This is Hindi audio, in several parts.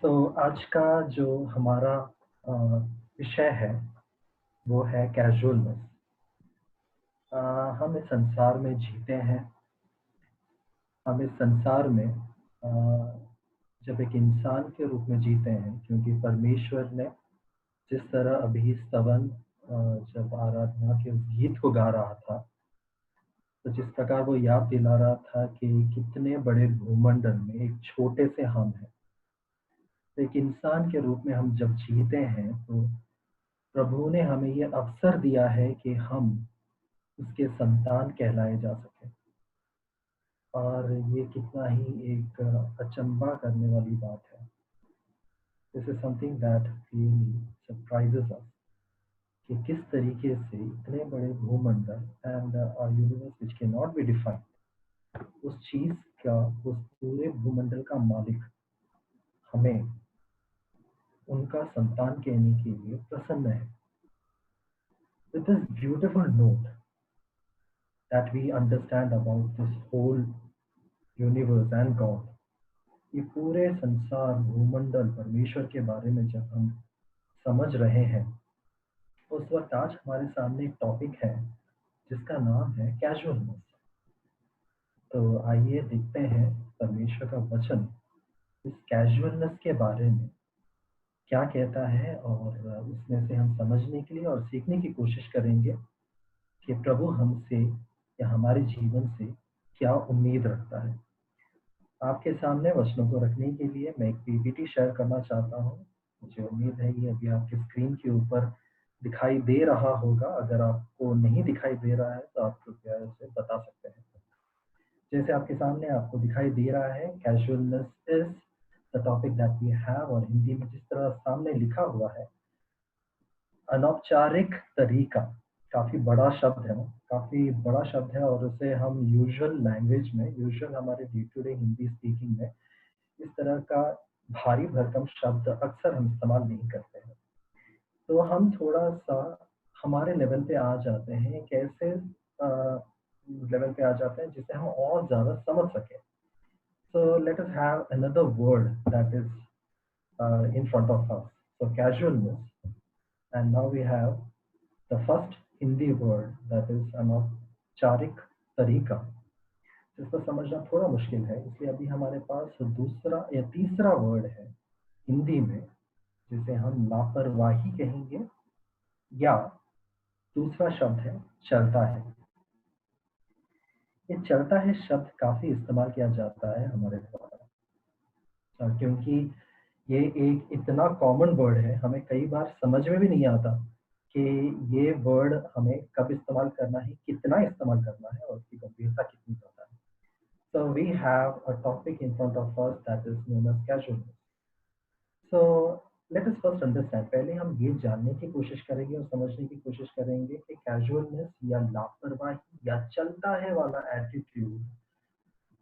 तो आज का जो हमारा अ, विषय है वो है कैजुअलनेस। हम इस संसार में जीते हैं। हम इस संसार में जब एक इंसान के रूप में जीते हैं क्योंकि परमेश्वर ने जिस तरह अभी स्तवन जब आराधना के उस गीत को गा रहा था, तो जिस प्रकार वो याद दिला रहा था कि कितने बड़े भूमंडल में एक छोटे से हम हैं। तो एक इंसान के रूप में हम जब जीते हैं तो प्रभु ने हमें ये अवसर दिया है कि हम उसके संतान कहलाए जा सकें। और ये कितना ही एक अचंभा करने वाली बात है। This is something that really surprises us कि किस तरीके से इतने बड़े भूमंडल and universe which can not be defined, उस चीज का, उस पूरे भूमंडल का मालिक हमें उनका संतान कहने के लिए प्रसन्न है। With this beautiful note that we understand about this whole universe and God, ये पूरे संसार भूमंडल परमेश्वर के बारे में जब हम समझ रहे हैं, उस वक्त आज हमारे सामने एक टॉपिक है जिसका नाम है कैजुअलनेस। तो आइए देखते हैं परमेश्वर का वचन इस कैजुअलनेस के बारे में क्या कहता है, और उसमें से हम समझने के लिए और सीखने की कोशिश करेंगे कि प्रभु हमसे या हमारे जीवन से क्या उम्मीद रखता है। आपके सामने वचनों को रखने के लिए मैं एक पीपीटी शेयर करना चाहता हूँ। मुझे उम्मीद है ये अभी आपकी स्क्रीन के ऊपर दिखाई दे रहा होगा। अगर आपको नहीं दिखाई दे रहा है तो आप कृपया इसे बता सकते हैं। जैसे आपके सामने आपको दिखाई दे रहा है, casualness is the topic that we have, और हिंदी में जिस तरह सामने लिखा हुआ है, अनौपचारिक तरीका। काफी बड़ा शब्द है, काफी बड़ा शब्द है, और उसे हम यूजुअल लैंग्वेज में, यूजुअल हमारे day to day Hindi speaking में इस तरह का भारी भरकम शब्द अक्सर हम इस्तेमाल नहीं करते हैं। तो हम थोड़ा सा हमारे लेवल पे आ जाते हैं, कैसे लेवल पे आ जाते हैं जिसे हम और ज्यादा समझ सकें। So let us have another word that is in front of us, so casualness, and now we have the first Hindi word that is अनौपचारिक तरीका, जिसको समझना थोड़ा मुश्किल है। इसलिए अभी हमारे पास दूसरा या तीसरा वर्ड है हिंदी में जिसे हम लापरवाही कहेंगे, या दूसरा शब्द है चलता है। ये चलता है शब्द काफी इस्तेमाल किया जाता है हमारे द्वारा, क्योंकि ये एक इतना कॉमन वर्ड है, हमें कई बार समझ में भी नहीं आता कि ये वर्ड हमें कब इस्तेमाल करना है, कितना इस्तेमाल करना है, और उसकी गंभीरता कितनी ज्यादा है। So we have a topic in front of us that is known as casualness. So let us first understand. पहले हम ये जानने की कोशिश करेंगे और समझने की कोशिश करेंगे कि कैजुअलनेस या लापरवाही या चलता है वाला एटीट्यूड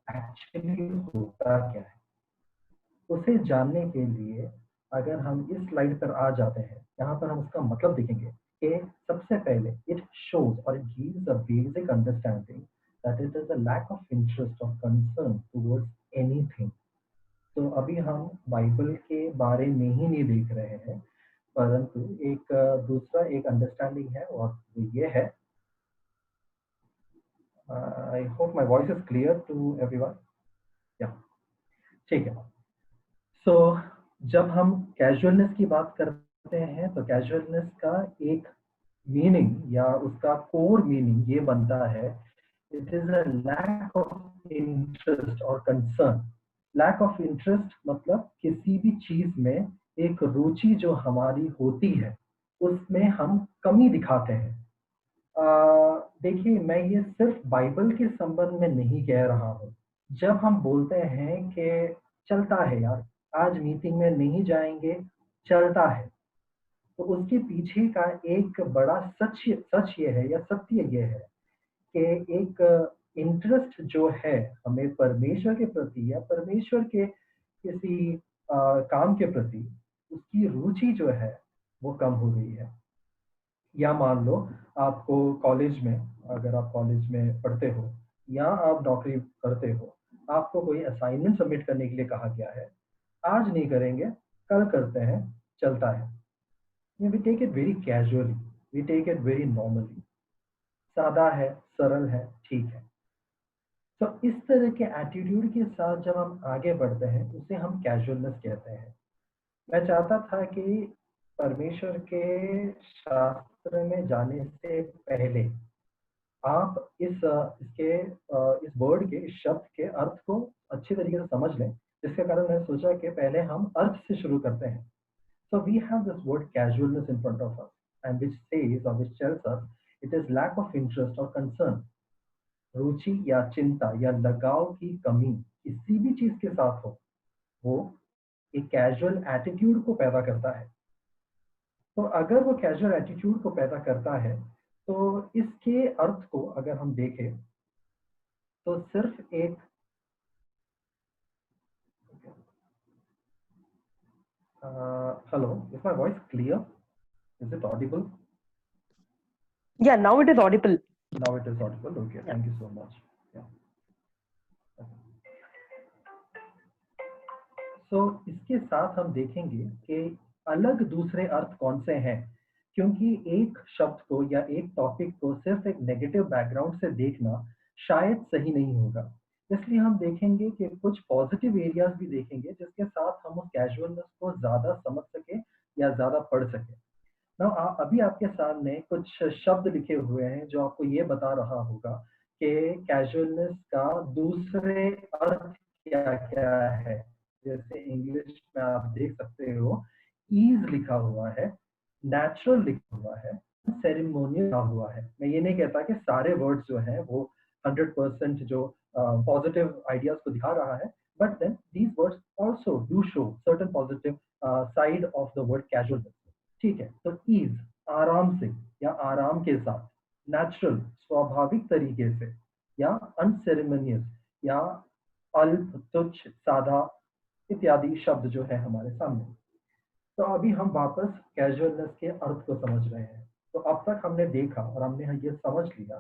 एक्चुअली होता क्या है। उसे जानने के लिए अगर हम इस स्लाइड पर आ जाते हैं, यहाँ पर हम उसका मतलब देखेंगे कि सबसे पहले इट शोज और it gives a basic understanding that it is a lack of interest और कंसर्न टुवर्ड्स एनीथिंग। तो अभी हम बाइबल के बारे में ही नहीं देख रहे हैं, परंतु एक दूसरा एक अंडरस्टैंडिंग है, और वो ये है, I hope my voice is clear to everyone. या ठीक है। सो जब हम कैजुअलनेस की बात करते हैं तो कैजुअलनेस का एक मीनिंग या उसका कोर मीनिंग ये बनता है, it is a lack of interest और कंसर्न। लैक ऑफ इंटरेस्ट मतलब किसी भी चीज में एक रुचि जो हमारी होती है उसमें हम कमी दिखाते हैं। देखिए, मैं ये सिर्फ बाइबल के संबंध में नहीं कह रहा हूँ। जब हम बोलते हैं कि चलता है यार, आज मीटिंग में नहीं जाएंगे, चलता है, तो उसके पीछे का एक बड़ा सच सच ये है या सत्य ये है कि एक इंटरेस्ट जो है हमें परमेश्वर के प्रति या परमेश्वर के किसी काम के प्रति, उसकी रुचि जो है वो कम हो गई है। या मान लो आपको कॉलेज में, अगर आप कॉलेज में पढ़ते हो या आप नौकरी करते हो, आपको कोई असाइनमेंट सबमिट करने के लिए कहा गया है। आज नहीं करेंगे, कल करते हैं, चलता है। We take it very casually, we take it very normally. सादा है, सरल है, ठीक है। तो इस तरह के एटीट्यूड के साथ जब हम आगे बढ़ते हैं, उसे हम कैजुअलनेस कहते हैं। मैं चाहता था कि परमेश्वर के शास्त्र में जाने से पहले आप इस वर्ड के, इस शब्द के अर्थ को अच्छी तरीके से समझ लें, जिसके कारण मैंने सोचा कि पहले हम अर्थ से शुरू करते हैं। So we have this word casualness in front of us, and which says or which tells us it is lack of interest or concern, रुचि या चिंता या लगाव की कमी किसी भी चीज के साथ हो, वो एक कैजुअल एटीट्यूड को पैदा करता है। तो अगर वो कैजुअल एटीट्यूड को पैदा करता है, तो इसके अर्थ को अगर हम देखें, तो सिर्फ एक hello, is my voice clear? Is it audible? Yeah, now it is audible. Now it is audible. Okay, Yeah. thank you so much. Yeah. So इसके साथ हम देखेंगे कि अलग दूसरे अर्थ कौन से हैं, क्योंकि एक शब्द को या एक टॉपिक को सिर्फ एक नेगेटिव बैकग्राउंड से देखना शायद सही नहीं होगा। इसलिए हम देखेंगे कि कुछ पॉजिटिव एरियाज भी देखेंगे, जिसके साथ हम उस कैजुअलनेस को ज़्यादा समझ सकें या ज़्यादा पढ़ सकें। ना अभी आपके सामने कुछ शब्द लिखे हुए हैं जो आपको ये बता रहा होगा कि कैजुअलनेस का दूसरे अर्थ क्या-क्या है। जैसे इंग्लिश में आप देख सकते हो, ईज़ लिखा हुआ है, नेचुरल लिखा हुआ है, सेरेमोनियल लिखा हुआ है। मैं ये नहीं कहता कि सारे वर्ड्स जो हैं वो 100% जो पॉजिटिव आइडियाज़ को दिखा रहा है, but then these words also do show certain positive side of the word casualness. ठीक है, तो ईज आराम से या आराम के साथ, नेचुरल स्वाभाविक तरीके से, या अनसेरेमनियस या अल्प, तुच्छ, साधा इत्यादि शब्द जो है हमारे सामने। तो अभी हम वापस कैजुअलनेस के अर्थ को समझ रहे हैं। तो अब तक हमने देखा और हमने ये समझ लिया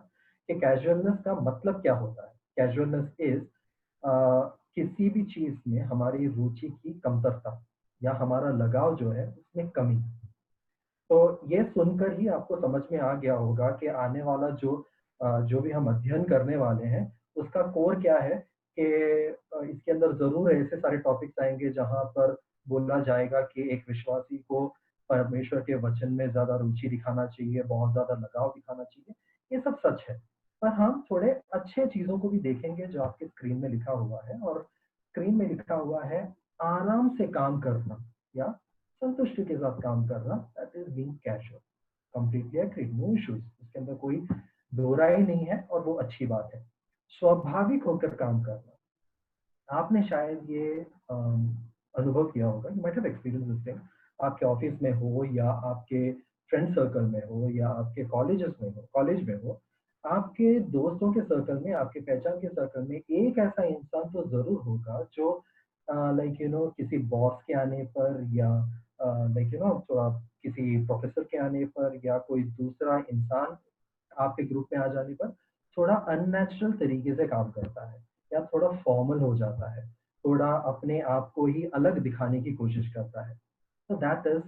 कि कैजुअलनेस का मतलब क्या होता है। कैजुअलनेस इज किसी भी चीज में हमारी रुचि की कमतरता या हमारा लगाव जो है उसमें कमी। तो ये सुनकर ही आपको समझ में आ गया होगा कि आने वाला जो भी हम अध्ययन करने वाले हैं, उसका कोर क्या है कि इसके अंदर ज़रूर ऐसे सारे टॉपिक्स आएँगे जहाँ पर बोला जाएगा कि एक विश्वासी को परमेश्वर के वचन में ज़्यादा रुचि दिखाना चाहिए, बहुत ज़्यादा लगाव दिखाना चाहिए। ये सब सच है, पर हम थोड़े अच्छे चीज़ों को भी देखेंगे जो आपके स्क्रीन में लिखा हुआ है, और स्क्रीन में लिखा हुआ है आराम से काम करना या संतुष्टि के साथ काम करना, that is being casual. Completely agree, no issues, इसके अंदर कोई दो राय नहीं है और वो अच्छी बात है। स्वाभाविक होकर काम करना, आपने शायद ये अनुभव किया होगा, you might have experience this thing, आपके ऑफिस में हो या आपके फ्रेंड सर्कल में हो या आपके कॉलेज में हो, आपके दोस्तों के सर्कल में, आपके पहचान के सर्कल में एक ऐसा इंसान तो जरूर होगा जो लाइक यू नो किसी बॉस के आने पर या लाइक यू नो थोड़ा किसी प्रोफेसर के आने पर या कोई दूसरा इंसान आपके ग्रुप में आ जाने पर थोड़ा अननेचुरल तरीके से काम करता है या थोड़ा फॉर्मल हो जाता है, थोड़ा अपने आप को ही अलग दिखाने की कोशिश करता है। तो that is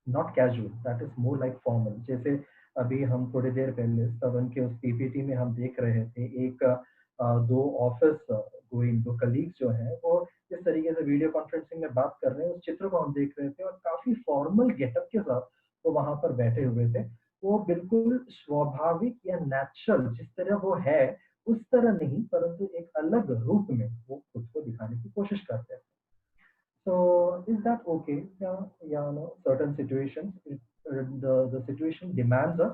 not casual, that is more like formal. जैसे अभी हम थोड़ी देर पहले सवन के उस पीपीटी में हम देख रहे थे, एक दो ऑफिस गोइंग दो कलीग्स जो हैं वो इस तरीके से वीडियो कॉन्फ्रेंसिंग में बात कर रहे हैं, उस चित्र को हम देख रहे थे और काफी फॉर्मल गेटअप के साथ वो वहां पर बैठे हुए थे। वो बिल्कुल स्वाभाविक या नेचुरल जिस तरह वो है उस तरह नहीं, परंतु एक अलग रूप में वो खुद को दिखाने की कोशिश करते हैं। So is that okay? Yeah, yeah, no, certain situations, the situation demands us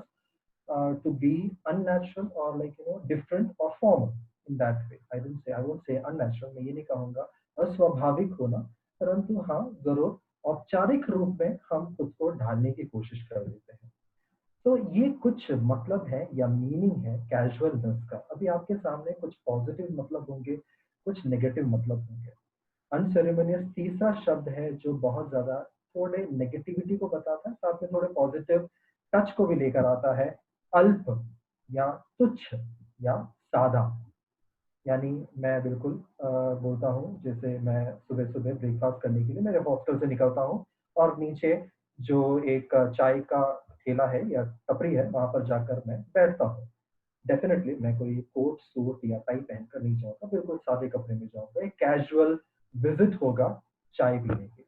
to be unnatural or like you know different or formal in that way. I won't say unnatural. मैं ये नहीं कहूँगा अस्वाभाविक होना, परंतु हाँ जरूर औपचारिक रूप में हम खुद को ढालने की कोशिश कर लेते हैं। तो ये कुछ मतलब है या मीनिंग है कैजुअलनेस का। अभी आपके सामने कुछ पॉजिटिव मतलब होंगे, कुछ नेगेटिव मतलब होंगे। अनसेरेमनियस तीसरा शब्द है जो बहुत ज्यादा थोड़े नेगेटिविटी को बताता है, साथ में थोड़े पॉजिटिव टच को भी लेकर आता है। अल्प या तुच्छ या सादा। यानी मैं बिल्कुल बोलता हूँ, जैसे मैं सुबह-सुबह ब्रेकफ़ास्ट करने के लिए मेरे हॉस्टल से निकलता हूँ और नीचे जो एक चाय का ठेला है या टपरी है, वहाँ पर जाकर मैं बैठता हूँ। डेफ़िनेटली मैं कोई कोट, सूट या टाई पहनकर नहीं जाऊँगा, बिल्कुल सादे कपड़े में जाऊँगा। एक कैजुअल विज़िट होगा चाय पीने की।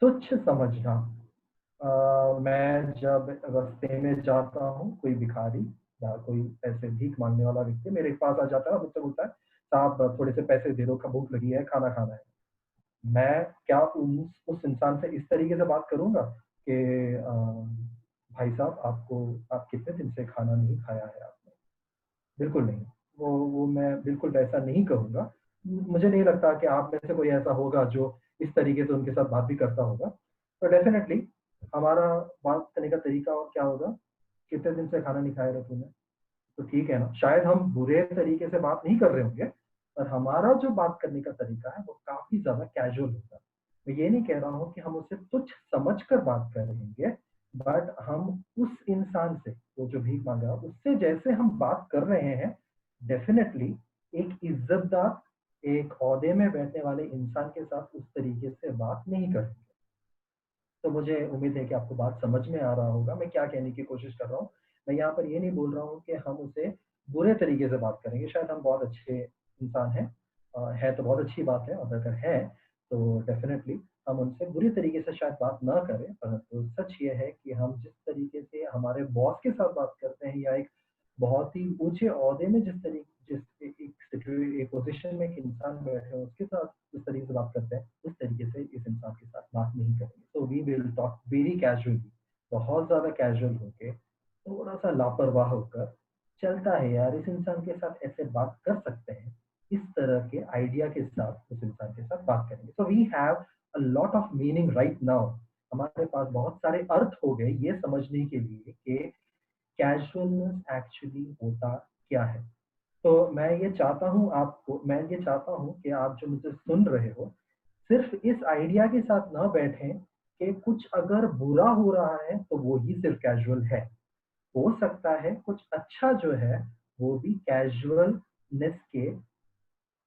तुच्छ समझना, मैं जब रास्ते में जाता हूँ, कोई भिखारी या कोई ऐसे भीख माँगने वाला व्यक्ति मेरे पास आ जाता है और मुझसे बोलता है, "साहब थोड़े से पैसे दे दो, ख भूख लगी है, खाना खाना है।" मैं क्या उस इंसान से इस तरीके से बात करूँगा कि भाई साहब आप कितने दिन से खाना नहीं खाया है आपने? बिल्कुल नहीं। वो मैं बिल्कुल वैसा नहीं कहूँगा। मुझे नहीं लगता कि आप में से कोई ऐसा होगा जो इस तरीके से उनके साथ बात भी करता होगा। तो डेफ़िनेटली हमारा बात करने का तरीका और क्या होगा, कितने दिन से खाना नहीं खाया रे तूने? तो ठीक है ना, शायद हम बुरे तरीके से बात नहीं कर रहे होंगे, पर हमारा जो बात करने का तरीका है वो काफ़ी ज़्यादा कैजुअल होगा। मैं ये नहीं कह रहा हूँ कि हम उसे तुच्छ समझकर बात करेंगे, बट हम उस इंसान से, वो जो भीख माँग रहा है, उससे जैसे हम बात कर रहे हैं, डेफ़िनेटली एक इज़्ज़तदार, एक ओहदे में बैठने वाले इंसान के साथ उस तरीके से बात नहीं करेंगे। तो मुझे उम्मीद है कि आपको बात समझ में आ रहा होगा, मैं क्या कहने की कोशिश कर रहा हूँ। मैं यहाँ पर ये नहीं बोल रहा हूँ कि हम उसे बुरे तरीके से बात करेंगे, शायद हम बहुत अच्छे इंसान हैं, है तो बहुत अच्छी बात है और अगर है, तो डेफ़िनेटली हम उनसे बुरी तरीके से शायद बात ना करें, परंतु सच ये है कि हम जिस तरीके से हमारे बॉस के साथ बात करते हैं या एक बहुत ही ऊँचे ओहदे में जिस एक पोज़ीशन में एक इंसान बैठे हो, उसके साथ जिस तरीके से बात करते हैं, उस तरीके से इस इंसान के साथ बात नहीं करेंगे। तो we will talk very casually, बहुत ज़्यादा कैजुअल होके, थोड़ा-सा लापरवाह होकर, चलता है यार, इस इंसान के साथ ऐसे बात कर सकते हैं, इस तरह के आइडिया के साथ उस इंसान के साथ बात करेंगे। So we have a lot of meaning right now. हमारे पास बहुत सारे अर्थ हो गए ये समझने के लिए कि कैजुअलनेस एक्चुअली होता क्या है? तो मैं ये चाहता हूँ कि आप जो मुझे सुन रहे हो, सिर्फ़ इस आइडिया के साथ ना बैठें कि कुछ अगर बुरा हो रहा है, तो वो ही सिर्फ़ कैजुअल है। हो सकता है कुछ अच्छा जो है, वो भी कैजुअलनेस के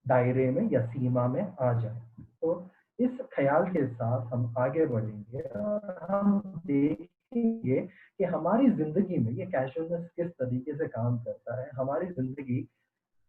दायरे में या सीमा में आ जाए। तो इस ख़्याल के साथ हम आगे बढ़ेंगे और हम देखेंगे कि हमारी ज़िंदगी में ये कैजुअलनेस किस तरीके से काम करता है। हमारी ज़िंदगी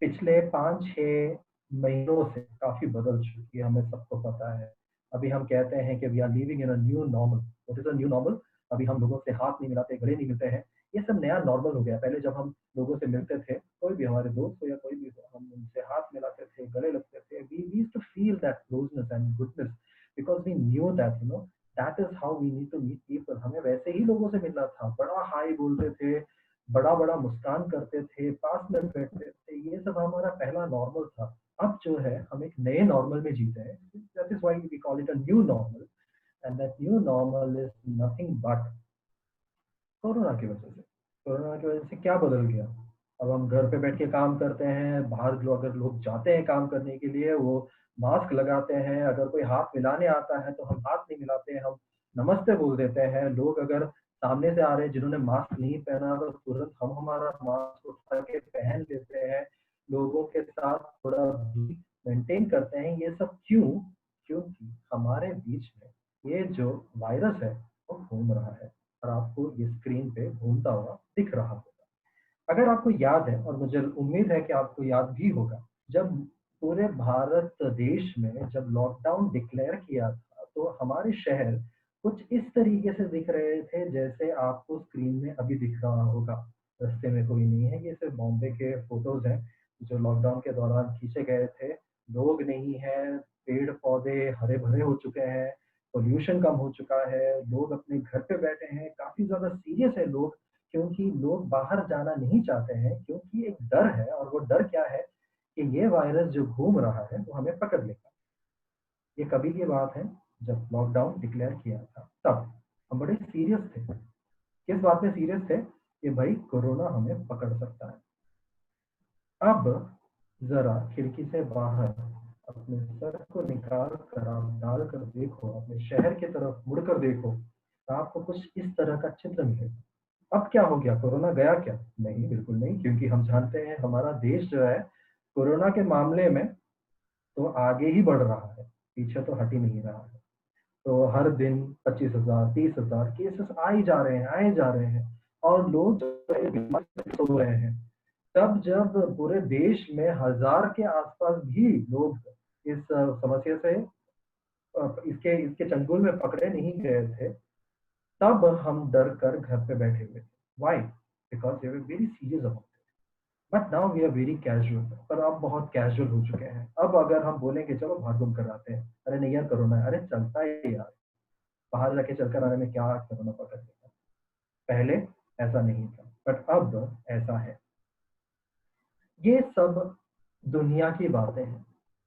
पिछले 5-6 महीनों से काफ़ी बदल चुकी है, हमें सबको पता है। अभी हम कहते हैं कि we are living in a new normal. What is a new normal? अभी हम लोगों से हाथ नहीं मिलाते, गले नहीं मिलते हैं। ये सब नया नॉर्मल हो गया। पहले जब हम लोगों से मिलते थे, कोई भी हमारे दोस्त हो या कोई भी हो, हम उनसे हाथ मिलाते थे, गले लगते थे। We used to feel that closeness and goodness because we knew that that is how we need to meet people. हमें वैसे ही लोगों से मिलना था। बड़ा हाय बोलते थे, बड़ा-बड़ा मुस्कान करते थे, पास में बैठते थे, ये सब हमारा पहला नॉर्मल था। अब जो है हम एक नए नॉर्मल में जीते हैं, that is why we call it a new normal and that new normal is nothing but corona की वजह से। कोरोना की वजह से क्या बदल गया? अब हम घर पे बैठ के काम करते हैं, बाहर अगर लोग जाते हैं काम करने के लिए, वो मास्क लगाते हैं, अगर कोई हाथ मिलाने आता है, तो हम हाथ नहीं मिलाते हैं, हम नमस्ते बोल देते हैं। लोग अगर सामने से आ रहे हैं जिन्होंने मास्क नहीं पहना, तो तुरंत हम हमारा मास्क उठा के पहन लेते हैं। लोगों के साथ थोड़ा दूरी मेंटेन करते हैं। ये सब क्यों? क्योंकि हमारे बीच में ये जो वायरस है, वो घूम रहा है। और आपको ये स्क्रीन पे घूमता हुआ दिख रहा होगा। अगर आपको याद है और मुझे उम्मीद है कि आपको याद भी होगा, जब पूरे भारत देश में जब लॉकडाउन डिक्लेयर किया था, तो हमारे शहर कुछ इस तरीके से दिख रहे थे जैसे आपको स्क्रीन में अभी दिख रहा होगा। रास्ते में कोई नहीं है, ये सिर्फ बॉम्बे के फ़ोटोज़ हैं, जो लॉकडाउन के दौरान खींचे गए थे। लोग नहीं हैं, पेड़-पौधे हरे-भरे हो चुके हैं, पॉल्यूशन कम हो चुका है, लोग अपने घर पे बैठे हैं, काफ़ी ज़्यादा सीरियस है लोग, क्योंकि लोग बाहर जाना नहीं चाहते हैं, क्योंकि एक डर है और वो डर क्या है कि ये वायरस जो घूम रहा है, वो हमें पकड़ लेगा। ये कभी की बात है, जब लॉकडाउन डिक्लेयर किया था, तब हम बड़े सीरियस थे। किस बात में सीरियस थे? कि भाई कोरोना हमें पकड़ सकता है। अब ज़रा खिड़की से बाहर अपने सर को निकाल कर आप डाल कर देखो, अपने शहर की तरफ मुड़कर देखो, तो आपको कुछ इस तरह का चित्र मिलेगा। अब क्या हो गया? कोरोना गया क्या? नहीं, बिल्कुल नहीं, क्योंकि हम जानते हैं हमारा देश जो है, कोरोना के मामले में तो आगे ही बढ़ रहा है, पीछे तो हट ही नहीं रहा है। तो हर दिन 25,000 30,000 केसेस आ ही जा रहे हैं, आए जा रहे हैं, और लोग जो है बीमारी से सो रहे हैं। तब जब पूरे देश में 1000 के आसपास भी लोग इस समस्या से इसके इसके चंगुल में पकड़े नहीं गए थे, तब हम डर कर घर पे बैठे हुए थे। Why? Because we were very serious about it. But now we are very casual. पर अब बहुत कैजुअल हो चुके हैं। अब अगर हम बोलेंगे चलो भाग घूम कर आते हैं, अरे नहीं यार कोरोना है, अरे चलता है यार, बाहर जाके चलकर आने में क्या कोरोना पकड़ लेगा। पहले ऐसा नहीं था, बट अब ऐसा है। ये सब दुनिया की बातें हैं।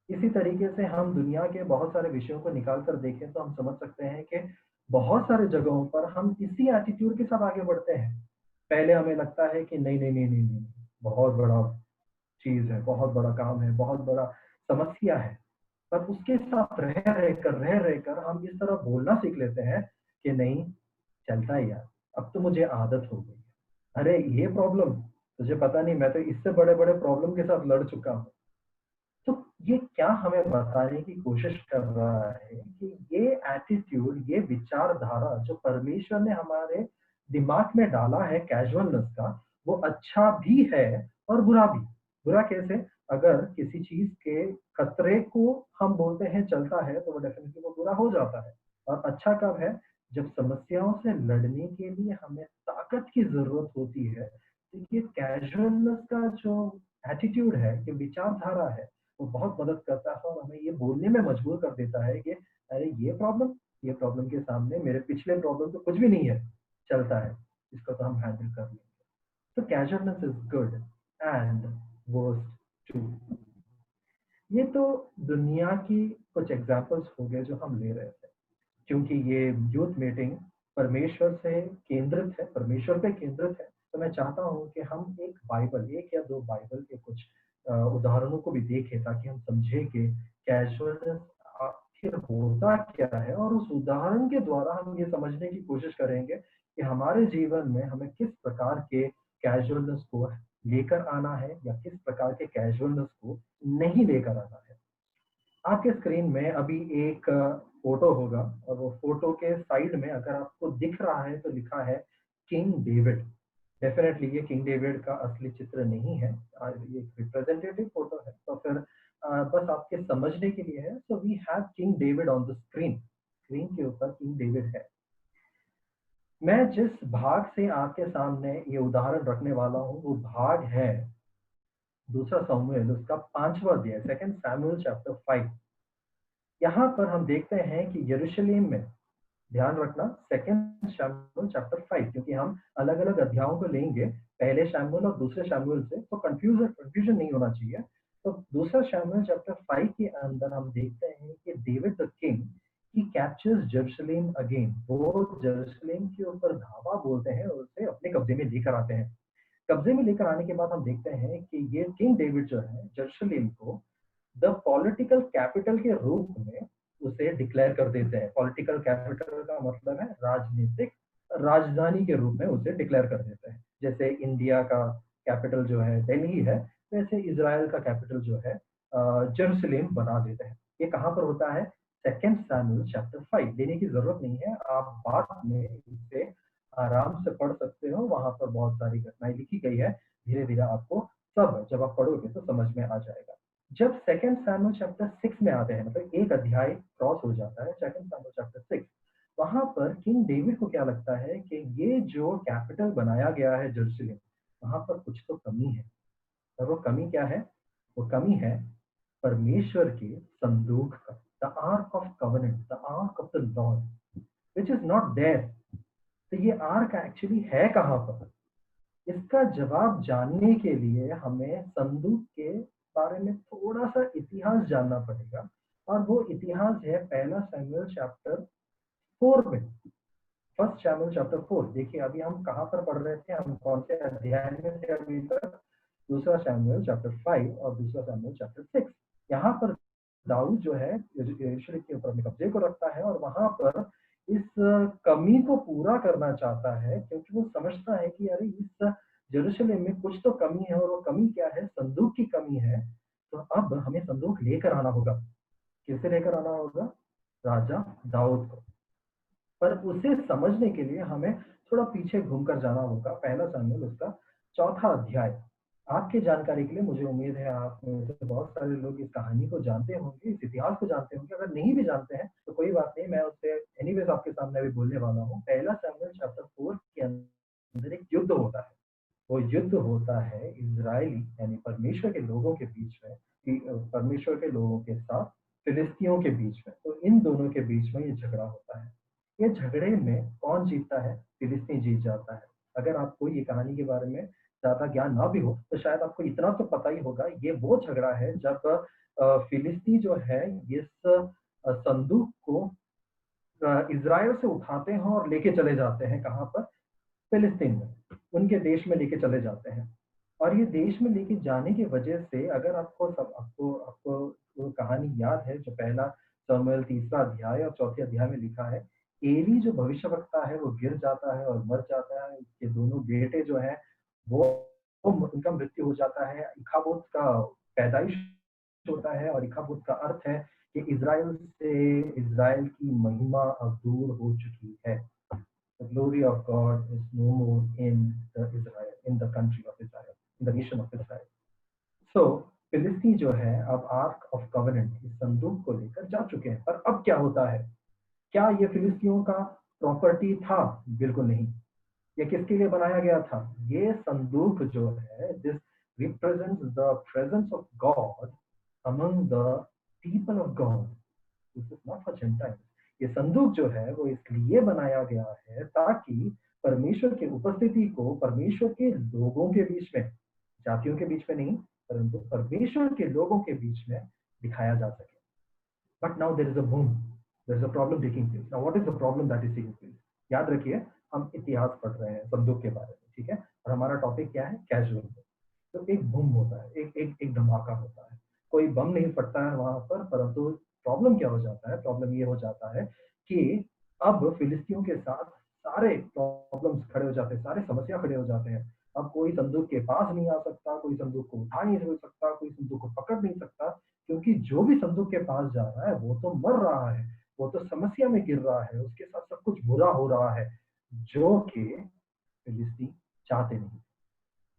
इसी तरीके से हम दुनिया के बहुत सारे विषयों को निकाल कर देखें तो हम समझ सकते हैं कि बहुत सारे जगहों पर हम इसी एटीट्यूड के साथ आगे बढ़ते हैं। पहले हमें लगता है कि नहीं नहीं नहीं नहीं नहीं, बहुत बड़ा चीज है, बहुत बड़ा काम है, बहुत बड़ा समस्या है। पर उसके साथ रह रहकर हम इस तरह बोलना सीख लेते हैं कि नहीं, चलता है यार, अब तो मुझे आदत हो गई। अरे ये प्रॉब्लम, तुझे पता नहीं, मैं तो इससे बड़े बड़े प्रॉब्लम के साथ लड़ चुका हूँ। तो ये क्या हमें बताने की कोशिश कर रहा है कि ये एटीट्यूड, ये विचारधारा जो परमेश्वर ने हमारे दिमाग में डाला है कैजुअलनेस का, वो अच्छा भी है और बुरा भी। बुरा कैसे? अगर किसी चीज के खतरे को हम बोलते हैं चलता है, तो वो डेफिनेटली वो बुरा हो जाता है। और अच्छा कब है? जब समस्याओं से लड़ने के लिए हमें ताकत की जरूरत होती है। तो ये कैजुअलनेस का जो एटीट्यूड है, ये विचारधारा है, वो बहुत मदद करता है और हमें ये बोलने में मजबूर कर देता है कि अरे ये प्रॉब्लम के सामने मेरे पिछले प्रॉब्लम तो कुछ भी नहीं है, चलता है, इसको तो हम हैंडल कर लेंगे। तो casualness is good and worst too. ये तो दुनिया की कुछ एग्जांपल्स हो गए जो हम ले रहे थे। क्योंकि ये यूथ मीटिंग परमेश्वर से केंद्रित है, परमेश्वर पे केंद्रित है, तो मैं चाहता हूँ कि हम एक बाइबल, एक या दो बाइबल के कुछ उदाहरणों को भी देखें, ताकि हम समझें कि कैजुअलनेस आखिर होता क्या है, और उस उदाहरण के द्वारा हम ये समझने की कोशिश करेंगे कि हमारे जीवन में हमें किस प्रकार के कैजुअलनेस को लेकर आना है या किस प्रकार के कैजुअलनेस को नहीं लेकर आना है। आपके स्क्रीन में अभी एक फोटो होगा, और वो फोटो के साइड में अगर आपको दिख रहा है तो लिखा है किंग डेविड। डेफिनेटली ये किंग डेविड का असली चित्र नहीं है, ये रिप्रेजेंटेटिव फोटो है। तो फिर बस आपके समझने के लिए है। So we have king David on the screen. Screen के ऊपर किंग डेविड है। मैं जिस भाग से आपके सामने ये उदाहरण रखने वाला हूँ, वो भाग है दूसरा समूएल, उसका 5वां अध्याय, सेकंड सैमुएल चैप्टर 5। यहाँ पर हम देखते हैं कि यरूशलेम में, ध्यान रखना, सेकंड शमूएल चैप्टर 5, क्योंकि हम अलग अलग अध्यायों को लेंगे, पहले शमूएल और दूसरे शमूएल से, तो कंफ्यूजन नहीं होना चाहिए। तो दूसरा शमूएल चैप्टर 5 के अंदर हम देखते हैं कि David the king he captures Jerusalem again. वो जेरूशलेम के ऊपर धावा बोलते हैं और उसे अपने कब्जे में लेकर आते हैं। कब्जे में लेकर आने के बाद हम देखते हैं कि ये किंग डेविड जो है जेरूशलेम को द पॉलिटिकल कैपिटल के रूप में उसे डिक्लेयर कर देते हैं। पॉलिटिकल कैपिटल का मतलब है राजनीतिक राजधानी के रूप में उसे डिक्लेयर कर देते हैं। जैसे इंडिया का कैपिटल जो है दिल्ली है, वैसे इजराइल का कैपिटल जो है जेरूशलेम बना देते हैं। ये कहाँ पर होता है? Second Samuel chapter 5। लेने की जरूरत नहीं है, आप बाद में इसे आराम से पढ़ सकते हो, वहां पर बहुत सारी घटनाएं लिखी गई है। धीरे धीरे आपको सब जब आप पढ़ोगे तो समझ में आ जाएगा। जब सेकंड सैमुएल चैप्टर 6 में आते हैं, मतलब एक अध्याय क्रॉस हो जाता है, सेकंड सैमुएल चैप्टर 6, वहां पर किंग डेविड को क्या लगता है कि ये जो कैपिटल बनाया गया है जेरूशलेम, वहां पर कुछ तो कमी है। और वो कमी क्या है? वो कमी है परमेश्वर के संदूक का, the ark of covenant, the ark of the Lord, which is not there. तो ये आर्क एक्चुअली है कहाँ पर? इसका जवाब जानने के लिए हमें संदूक के बारे में थोड़ा सा इतिहास जानना पड़ेगा। और वो इतिहास है पहला शमूएल चैप्टर 4 में। फर्स्ट शमूएल चैप्टर 4। देखिए अभी हम कहाँ पर पढ़ रहे थे, हम कौन से अध्याय में थे अभी तक? दूसरा शमूएल चैप्टर 5 और दूसरा शमूएल चैप्टर 6। यहाँ पर दाऊद जो है यरूशलेम के ऊपर अपने कब्जे को रखता है, और वहां पर इस कमी को पूरा करना चाहता है, क्योंकि वो समझता है कि अरे इस यरूशलेम में कुछ तो कमी है, और वो कमी क्या है? संदूक की कमी है। तो अब हमें संदूक लेकर आना होगा। किसे लेकर आना होगा? राजा दाऊद को। पर उसे समझने के लिए हमें थोड़ा पीछे घूमकर जाना होगा। पहला शमूएल उसका 4था अध्याय। आपकी जानकारी के लिए मुझे उम्मीद है आप में से बहुत सारे लोग इस कहानी को जानते होंगे, इस इतिहास को जानते होंगे। अगर नहीं भी जानते हैं तो कोई बात नहीं, मैं उससे एनीवेज आपके सामने अभी बोलने वाला हूँ। पहला शमूएल चैप्टर 4 के अंदर एक युद्ध होता है। वो युद्ध होता है इजराइली यानी परमेश्वर के लोगों के बीच में, परमेश्वर के लोगों के साथ फिलिस्तियों के बीच में। तो इन दोनों के बीच में ये झगड़ा होता है। ये झगड़े में कौन जीतता है? फिलिस्तीन जीत जाता है। अगर आपको ये कहानी के बारे में ज्यादा ज्ञान ना भी हो तो शायद आपको इतना तो पता ही होगा, ये वो झगड़ा है जब फिलिस्ती जो है इस संदूक को इजराइल से उठाते हैं और लेके चले जाते हैं। कहाँ पर? फिलिस्तीन में, उनके देश में लेके चले जाते हैं। और ये देश में लेके जाने की वजह से, अगर आपको वो कहानी याद है जो पहला शमूएल 3 अध्याय और 4 अध्याय में लिखा है, एली जो भविष्यवक्ता है वो गिर जाता है और मर जाता है। उसके दोनों बेटे जो हैं वो उनका मृत्यु हो जाता है। इखाबोद का पैदाइश होता है और इखाबोद का अर्थ है कि इजराइल से इजराइल की महिमा अब दूर हो चुकी है। The glory of God is no more in the Israel, in the country of Israel, in the nation of Israel. So फिलिस्ती जो है अब आर्क ऑफ कवेनेंट इस संदूक को लेकर जा चुके हैं। पर अब क्या होता है? क्या ये फिलिस्तियों का प्रॉपर्टी था? बिल्कुल नहीं। ये किसके लिए बनाया गया था? ये संदूक जो है, this represents the presence of God among the people of God. This is not for Gentiles. ये संदूक जो है वो इसलिए बनाया गया है ताकि परमेश्वर की उपस्थिति को परमेश्वर के लोगों के बीच में, जातियों के बीच में नहीं, परंतु परमेश्वर के लोगों के बीच में दिखाया जा सके। But now there is a boom, there is a problem taking place. Now what is the problem that is taking place? याद रखिए, हम इतिहास पढ़ रहे हैं संदूक के बारे में, ठीक है? और हमारा टॉपिक क्या है? कैजुअल। तो एक बूम होता है, एक धमाका होता है। कोई बम नहीं फटता है वहां पर, परंतु प्रॉब्लम क्या हो जाता है? प्रॉब्लम ये हो जाता है कि अब फिलिस्तियों के साथ सारे प्रॉब्लम्स खड़े हो जाते हैं, सारे समस्या खड़े हो जाते हैं। अब कोई संदूक के पास नहीं आ सकता, कोई संदूक को उठा नहीं सकता, कोई संदूक को पकड़ नहीं सकता, क्योंकि जो भी संदूक के पास जा रहा है वो तो मर रहा है, वो तो समस्या में गिर रहा है, उसके साथ सब कुछ बुरा हो रहा है, जो कि फिलिस्ती चाहते नहीं।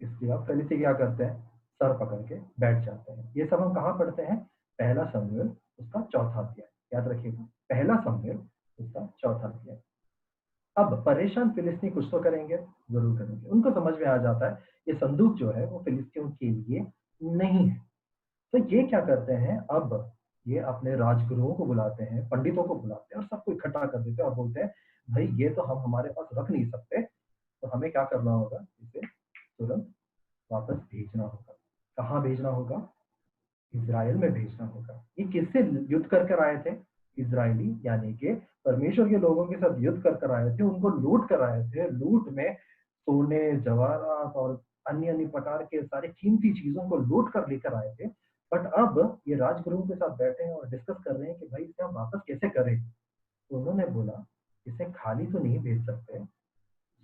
इसलिए अब फिलिस्ती क्या करते हैं? सर पकड़ के बैठ जाते हैं। ये सब हम कहाँ पढ़ते हैं? पहला शमूएल उसका 4 अध्याय। याद रखिएगा, पहला शमूएल उसका 4 अध्याय। अब परेशान फिलिस्ती कुछ तो करेंगे, जरूर करेंगे। उनको समझ में आ जाता है ये संदूक जो है वो फिलिस्तियों के लिए नहीं है। तो ये क्या करते हैं? अब ये अपने राजगुरुओं को बुलाते हैं, पंडितों को बुलाते हैं और सबको इकट्ठा कर देते हैं और बोलते हैं भाई ये तो हम हमारे पास रख नहीं सकते, तो हमें क्या करना होगा? इसे तुरंत वापस भेजना होगा। कहाँ भेजना होगा? इज़राइल में भेजना होगा। ये किससे युद्ध कर कर आए थे? इज़राइली यानी कि परमेश्वर के लोगों के साथ युद्ध कर कर आए थे, उनको लूट कर आए थे। लूट में सोने, जवाहरात और अन्य अन्य प्रकार के सारे कीमती चीजों को लूट कर लेकर आए थे। बट अब ये राजगुरुओं के साथ बैठे हैं और डिस्कस कर रहे हैं कि भाई इसे हम वापस कैसे करें। तो उन्होंने बोला इसे खाली तो नहीं भेज सकते,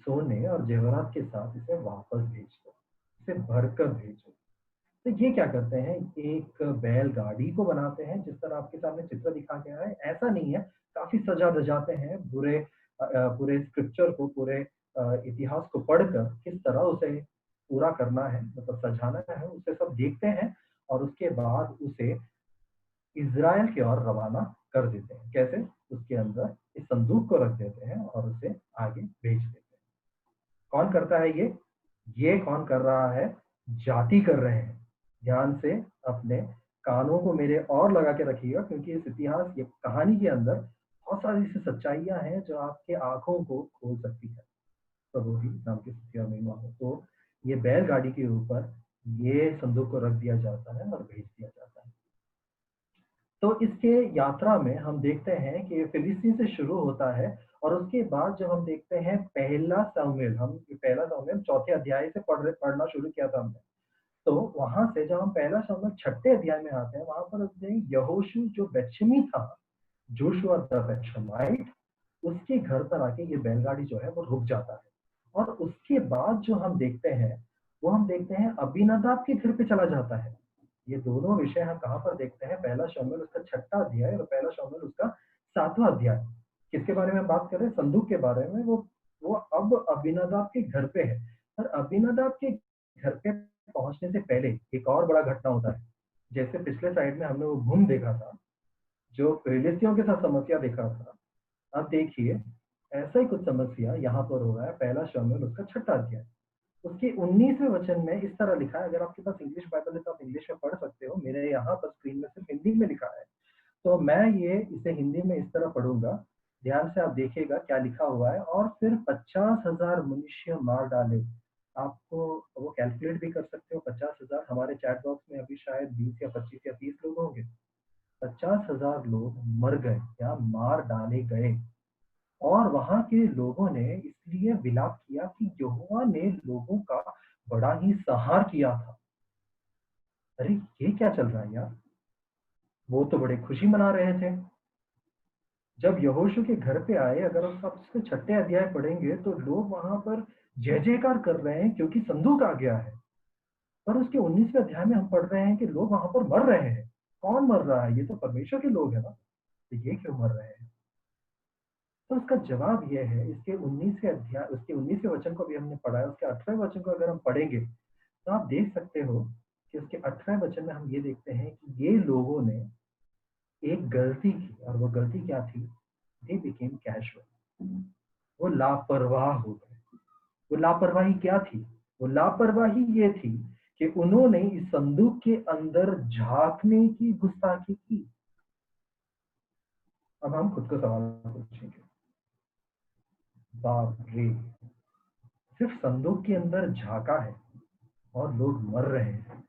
सोने और जेवरात के साथ इसे वापस भेज दो, इसे भरकर भेजो। तो ये क्या करते हैं? एक बैलगाड़ी को बनाते हैं, जिस तरह आपके सामने चित्र दिखा गया है। ऐसा नहीं है, काफी सजा धजाते हैं। पूरे स्क्रिप्चर को, पूरे इतिहास को पढ़कर किस तरह उसे पूरा करना है, मतलब सजाना है, उसे सब देखते हैं और उसके बाद उसे इज़राइल की ओर रवाना कर देते हैं। कैसे? उसके अंदर इस संदूक को रख देते हैं और उसे आगे भेज देते हैं। कौन करता है ये? ये कौन कर रहा है? जाति कर रहे हैं। ध्यान से अपने कानों को मेरे और लगा के रखिएगा, क्योंकि इस इतिहास, ये कहानी के अंदर बहुत सारी ऐसी सच्चाइयां हैं जो आपके आंखों को खोल सकती है। प्रभु ही नाम की स्तुति और महिमा हो। तो ये बैलगाड़ी के ऊपर ये संदूक को रख दिया जाता है और भेज दिया जाता है। तो इसके यात्रा में हम देखते हैं कि फिलिस्तीन से शुरू होता है और उसके बाद जब हम देखते हैं पहला शमूएल, हम पहला शमूएल 4 अध्याय से पढ़ना शुरू किया था हमने। तो वहां से जब हम पहला शमूएल 6 अध्याय में आते हैं, वहां पर उसने यहोशू जो बेतशेमी था, जोशुआ द बेतशेमाइट, उसके घर पर आके ये बैलगाड़ी जो है वो रुक जाता है। और उसके बाद जो हम देखते हैं वो हम देखते हैं अबीनादाब के घर पे चला जाता है। ये दोनों विषय हम कहाँ पर देखते हैं? पहला शमूएल उसका 6वां अध्याय और पहला शमूएल उसका 7वां अध्याय। किसके बारे में हम बात कर रहे हैं? संदूक के बारे में। वो अब अबीनादाब के घर पे है। और अबीनादाब के घर पे पहुंचने से पहले एक और बड़ा घटना होता है। जैसे पिछले साइड में हमने वो भूम देखा था, जो फिलिस्तियों के साथ समस्या देखा था। अब देखिए, ऐसा ही कुछ समस्या यहाँ पर हो रहा है। पहला शमूएल उसका 6वां अध्याय, उसके 19वें वचन में इस तरह लिखा है। अगर आपके पास इंग्लिश बाइबल है तो आप इंग्लिश में पढ़ सकते हो। मेरे यहाँ पर स्क्रीन में सिर्फ हिंदी में लिखा है, तो मैं ये इसे हिंदी में इस तरह पढ़ूंगा। ध्यान से आप देखिएगा क्या लिखा हुआ है। और फिर 50,000 मनुष्य मार डाले। आपको वो कैलकुलेट भी कर सकते हो। 50,000 हमारे चैट बॉक्स में अभी शायद 20 या 25 या 30 लोग होंगे। 50,000 लोग मर गए या मार डाले गए। और वहां के लोगों ने इसलिए विलाप किया कि यहोवा ने लोगों का बड़ा ही संहार किया था। अरे ये क्या चल रहा है यार? वो तो बड़े खुशी मना रहे थे जब यहोशू के घर पे आए। अगर आप उसके 6ठे अध्याय पढ़ेंगे तो लोग वहां पर जय जयकार कर रहे हैं क्योंकि संदूक आ गया है। पर उसके 19वें अध्याय में हम पढ़ रहे हैं कि लोग वहां पर मर रहे हैं। कौन मर रहा है? ये तो परमेश्वर के लोग हैं ना, तो ये क्यों मर रहे हैं? तो उसका जवाब यह है। इसके 19वें अध्याय, उसके 19वें वचन को भी हमने पढ़ा है। उसके 18वें वचन को अगर हम पढ़ेंगे तो आप देख सकते हो कि उसके 18वें वचन में हम ये देखते हैं कि ये लोगों ने एक गलती की। और वो गलती क्या थी? They became casual. वो लापरवाह हो गए। वो लापरवाही क्या थी? वो लापरवाही ये थी कि उन्होंने इस संदूक के अंदर झांकने की गुस्ताखी की। अब हम खुद को सवाल पूछेंगे, बाप रे, सिर्फ संदूक के अंदर झांका है और लोग मर रहे हैं।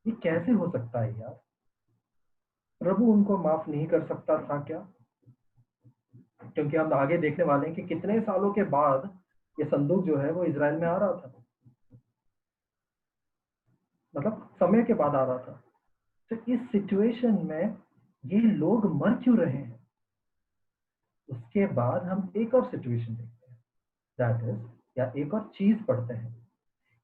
ये कैसे हो सकता है यार? प्रभु उनको माफ नहीं कर सकता था क्या? क्योंकि हम आगे देखने वाले हैं कि कितने सालों के बाद ये संदूक जो है वो इज़राइल में आ रहा था। मतलब समय के बाद आ रहा था। तो इस सिचुएशन में ये लोग मर क्यों रहे हैं? उसके बाद हम एक और सिचुएशन देखते हैं, दैट इज, या एक और चीज पढ़ते हैं।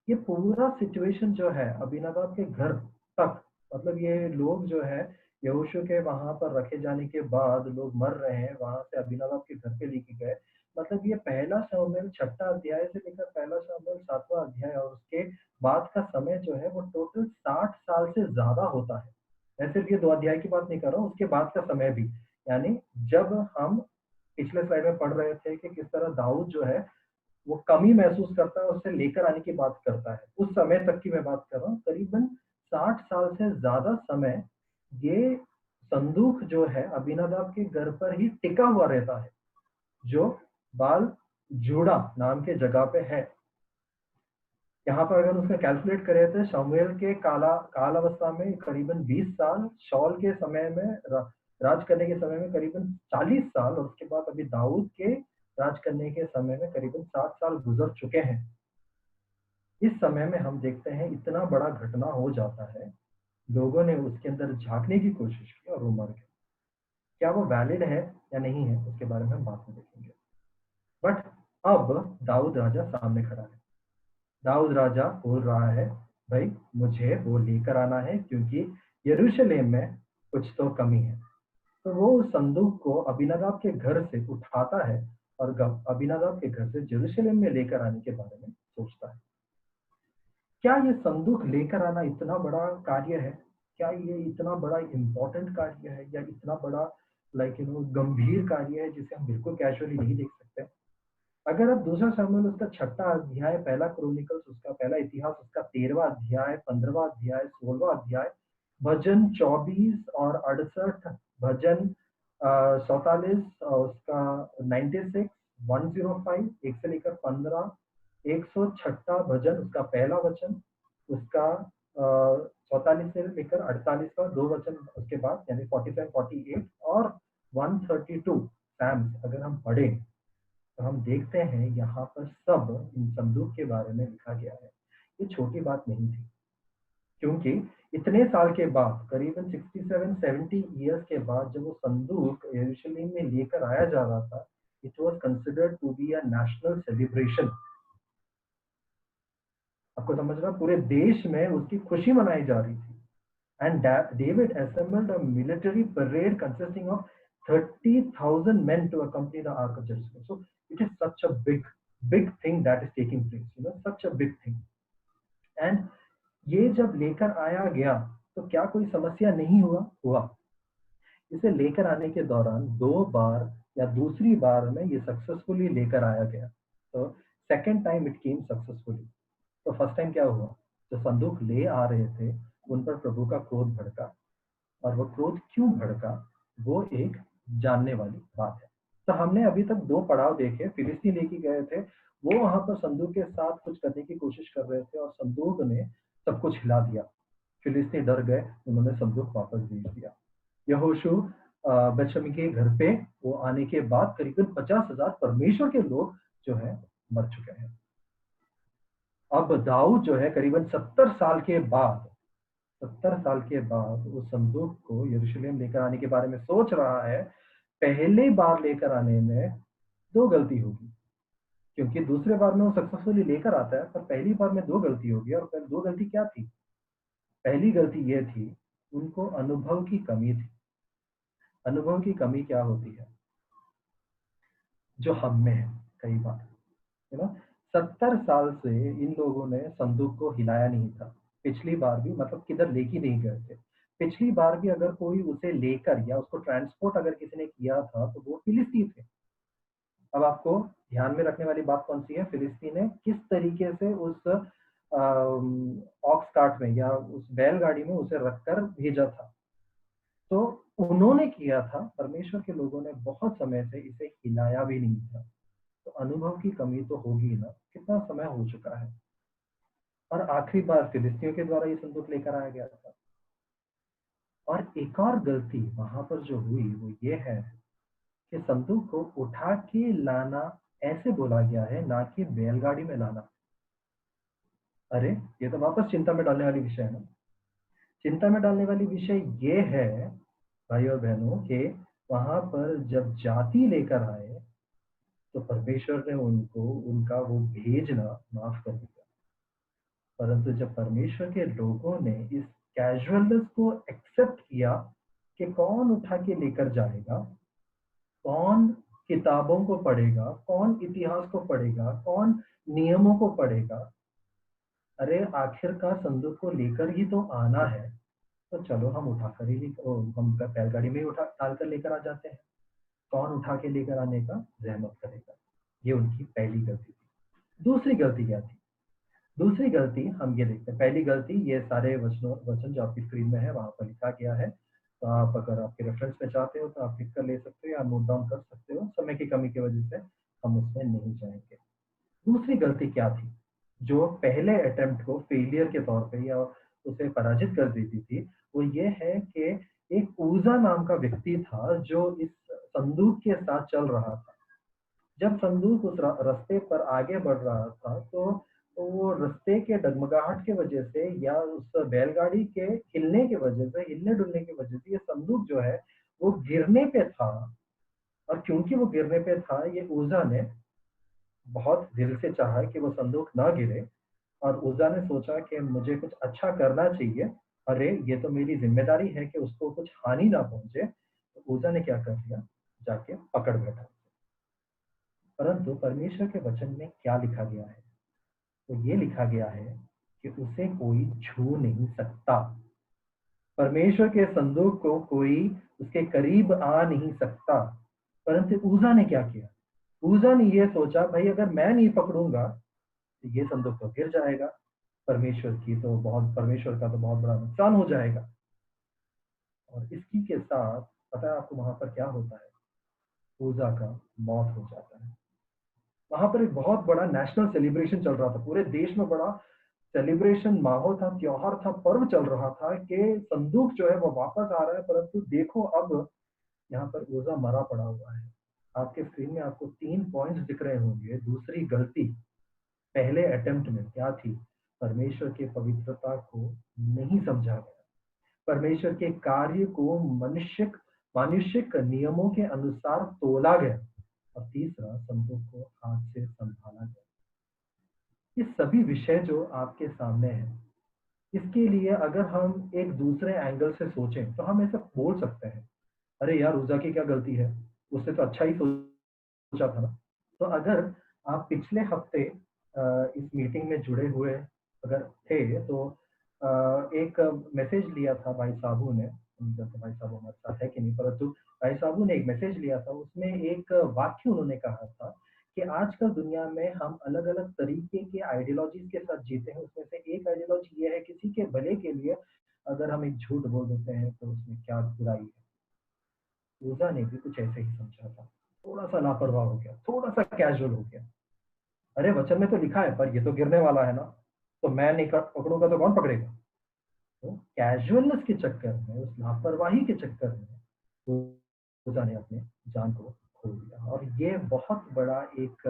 ये पूरा सिचुएशन जो है अबीनादाब के घर तक, मतलब ये लोग जो है यहोशू के वहां पर रखे जाने के बाद लोग मर रहे हैं, वहां से अबीनादाब के घर पे लेके गए। मतलब ये पहला शमूएल 6वां अध्याय से लेकर पहला शमूएल 7वां अध्याय और उसके बाद का समय जो है वो टोटल 60 साल से ज्यादा होता है। मैं सिर्फ ये 2 अध्याय की बात नहीं कर रहा हूँ, उसके बाद का समय भी। यानी जब हम पिछले स्लाइड में पढ़ रहे थे कि किस तरह दाऊद जो है वो कमी महसूस करता है, उससे लेकर आने की बात करता है, उस समय तक की मैं बात कर रहा हूँ। करीबन 60 साल से ज्यादा समय ये संदूक जो है अबीनादाब के घर पर ही टिका हुआ रहता है, जो बाल जूड़ा नाम के जगह पे है। यहाँ पर अगर उसका कैलकुलेट करें तो शमूएल के काल अवस्था में करीबन 20 साल, शौल के समय में राज करने के समय में करीबन 40 साल, और उसके बाद अभी दाऊद के राज करने के समय में करीबन 60 साल गुजर चुके हैं। इस समय में हम देखते हैं इतना बड़ा घटना हो जाता है, लोगों ने उसके अंदर झांकने की कोशिश की और वो मर गए। क्या वो वैलिड है या नहीं है उसके बारे में हम बाद में देखेंगे। बट अब दाऊद राजा सामने खड़ा है। दाऊद राजा बोल रहा है, भाई मुझे वो लेकर आना है क्योंकि यरूशलेम में कुछ तो कमी है। तो वो उस संदूक को अबीनादाब के घर से उठाता है और अबीनादाब के घर से यरूशलेम में लेकर आने के बारे में सोचता है। क्या ये संदूक लेकर आना इतना बड़ा कार्य है? क्या ये इतना बड़ा इम्पोर्टेंट कार्य है या इतना बड़ा गंभीर कार्य है जिसे हम बिल्कुल कैजुअली नहीं देख सकते? अगर आप दूसरा शमूएल उसका 6वां अध्याय, पहला क्रॉनिकल्स उसका पहला इतिहास उसका 13वां अध्याय, 15वां अध्याय, 16वां अध्याय, भजन 24 और 68, भजन 47 और उसका 96, 105 1 से लेकर 15, 106 भजन उसका पहला वचन, उसका 44 से लेकर 48 का 2 वचन उसके बाद, यानी 47 48 और 132 सैम्स अगर हम पढ़ें तो हम देखते हैं यहाँ पर सब इन संदूक के बारे में लिखा गया है। ये छोटी बात नहीं थी, क्योंकि इतने साल के बाद, करीबन 67-70 ईयर्स के बाद जब वो संदूक यरूशलेम में लेकर आया जा रहा था, it was considered to be a national celebration. आपको समझ रहा, पूरे देश में उसकी खुशी मनाई जा रही थी। And David assembled a military parade consisting of 30,000 men to accompany the Ark of Jerusalem. So it is such a big thing that is taking place, such a big thing. And ये जब लेकर आया गया तो क्या कोई समस्या नहीं हुआ। इसे लेकर आने के दौरान 2 बार या दूसरी बार में ये सक्सेसफुली लेकर आया गया। तो second time it came successfully. तो फर्स्ट टाइम क्या हुआ, जो संदूक ले आ रहे थे उन पर प्रभु का क्रोध भड़का, और वो क्रोध क्यों भड़का वो एक जानने वाली बात है। तो हमने अभी तक 2 पड़ाव देखे। फिलिस्ती लेके गए थे, वो वहां पर संदूक के साथ कुछ करने की कोशिश कर रहे थे और संदूक ने सब कुछ हिला दिया। फिलिस्ती डर गए, उन्होंने संदूक वापस भेज दिया। यहोशू बेतशेमेश के घर पे वो आने के बाद करीबन 50,000 परमेश्वर के लोग जो है मर चुके हैं। अब दाऊद जो है करीबन 70 साल के बाद उस संदूक को यरूशलेम लेकर आने के बारे में सोच रहा है। पहली बार लेकर आने में 2 गलती होगी, क्योंकि दूसरे बार में वो सक्सेसफुली लेकर आता है, पर पहली बार में 2 गलती होगी। और 2 गलती क्या थी? पहली गलती ये थी, उनको अनुभव की कमी थी। अनुभव की कमी क्या होती है? जो हम में है कई बार, 70 साल से इन लोगों ने संदूक को हिलाया नहीं था। पिछली बार भी मतलब किधर लेके नहीं गए थे। पिछली बार भी अगर कोई उसे लेकर या उसको ट्रांसपोर्ट अगर किसी ने किया था तो वो फिलिस्ती थे। अब आपको ध्यान में रखने वाली बात कौन सी है? फिलिस्ती ने किस तरीके से उस ऑक्स कार्ट में या उस बैलगाड़ी में उसे रखकर भेजा था। तो उन्होंने किया था, परमेश्वर के लोगों ने बहुत समय से इसे हिलाया भी नहीं था। तो अनुभव की कमी तो होगी ना, कितना समय हो चुका है। और आखिरी बार फिलिस्तियों के द्वारा ये संदूक लेकर आया गया था। और एक और गलती वहां पर जो हुई वो ये है कि संदूक को उठा के लाना ऐसे बोला गया है, ना कि बैलगाड़ी में लाना। अरे ये तो वापस चिंता में डालने वाली विषय है ना। चिंता में डालने वाली विषय ये है भाई और बहनों कि वहां पर जब जाति लेकर आए तो परमेश्वर ने उनका वो भेजना माफ कर दिया। परंतु जब परमेश्वर के लोगों ने इस कैजुअलनेस को एक्सेप्ट किया कि कौन उठा के लेकर जाएगा, कौन किताबों को पढ़ेगा, कौन इतिहास को पढ़ेगा, कौन नियमों को पढ़ेगा। अरे आखिरकार संदूक को लेकर ही तो आना है, तो चलो हम उठाकर ही हम बैलगाड़ी में ही उठा डालकर लेकर आ जाते हैं। कौन उठा के लेकर आने का जहमत करेगा। ये उनकी पहली गलती थी। दूसरी गलती क्या थी? दूसरी गलती हम ये देखते हैं। पहली गलती, ये सारे वचन जो आपकी स्क्रीन में है वहां पर लिखा गया है, तो आप अगर आपके रेफरेंस में चाहते हो तो आप लिख कर ले सकते हो या नोट डाउन कर सकते हो। समय की कमी की वजह से हम उसमें नहीं जाएंगे। दूसरी गलती क्या थी जो पहले अटेम्प्ट को फेलियर के तौर पे या उसे पराजित कर देती थी? वो ये है कि एक ऊजा नाम का व्यक्ति था जो इस संदूक के साथ चल रहा था। जब संदूक उस रास्ते पर आगे बढ़ रहा था तो वो रास्ते के डगमगाहट के वजह से या उस बैलगाड़ी के हिलने के वजह से, हिलने डुलने की वजह से ये संदूक जो है वो गिरने पे था। और क्योंकि वो गिरने पे था, ये ऊजा ने बहुत दिल से चाहा कि वो संदूक ना गिरे, और ऊजा ने सोचा कि मुझे कुछ अच्छा करना चाहिए। अरे ये तो मेरी जिम्मेदारी है कि उसको कुछ हानि ना पहुंचे। तो ऊजा ने क्या कर दिया, जाके पकड़ बैठा। परंतु परमेश्वर के वचन में क्या लिखा गया है? तो ये लिखा गया है कि उसे कोई छू नहीं सकता। परमेश्वर के संदूक को कोई उसके करीब आ नहीं सकता। परंतु ऊजा ने क्या किया? ऊजा ने ये सोचा, भाई अगर मैं नहीं पकड़ूंगा तो ये संदूक तो गिर जाएगा, परमेश्वर का तो बहुत बड़ा नुकसान हो जाएगा। और इसी के साथ पता है आपको वहां पर क्या होता है? ऊजा का मौत हो जाता है। वहां पर एक बहुत बड़ा नेशनल सेलिब्रेशन चल रहा था, पूरे देश में बड़ा सेलिब्रेशन माहौल था, त्योहार था, पर्व चल रहा था कि संदूक जो है वो वापस आ रहा है। परंतु देखो अब यहाँ पर ऊजा मरा पड़ा हुआ है। आपके स्क्रीन में आपको 3 पॉइंट्स दिख रहे होंगे। दूसरी गलती पहले अटेम्प्ट में क्या थी? परमेश्वर के पवित्रता को नहीं समझा गया, परमेश्वर के कार्य को मानुषिक नियमों के अनुसार तोला गया, और तीसरा संदूक को हाथ से संभाला गया। ये सभी विषय जो आपके सामने है, इसके लिए अगर हम एक दूसरे एंगल से सोचें तो हम ऐसे बोल सकते हैं, अरे यार ऊज़ा की क्या गलती है? उसने तो अच्छा ही सोचा था ना। तो अगर आप पिछले हफ्ते इस मीटिंग में जुड़े हुए अगर थे तो एक मैसेज लिया था भाई साहब ने, नहीं जानते भाई साहब हमारे साथ है कि नहीं, परंतु भाई साहब ने एक मैसेज लिया था, उसमें एक वाक्य उन्होंने कहा था कि आजकल दुनिया में हम अलग-अलग तरीके के आइडियोलॉजीज़ के साथ जीते हैं, उसमें से एक आइडियोलॉजी ये है किसी के भले के लिए अगर हम एक झूठ बोल देते हैं तो उसमें क्या बुराई है। ऊज़ा ने भी कुछ ऐसे ही समझा था। थोड़ा-सा लापरवाह हो गया, थोड़ा-सा कैज़ुअल हो गया। अरे वचन में तो लिखा है पर ये तो गिरने वाला है ना, तो मैं नहीं क पकड़ूँगा तो कौन पकड़ेगा? तो कैज़ुअलनेस के चक्कर में, उस लापरवाही के चक्कर में ऊज़ा ने अपनी जान को खो दिया और ये बहुत बड़ा एक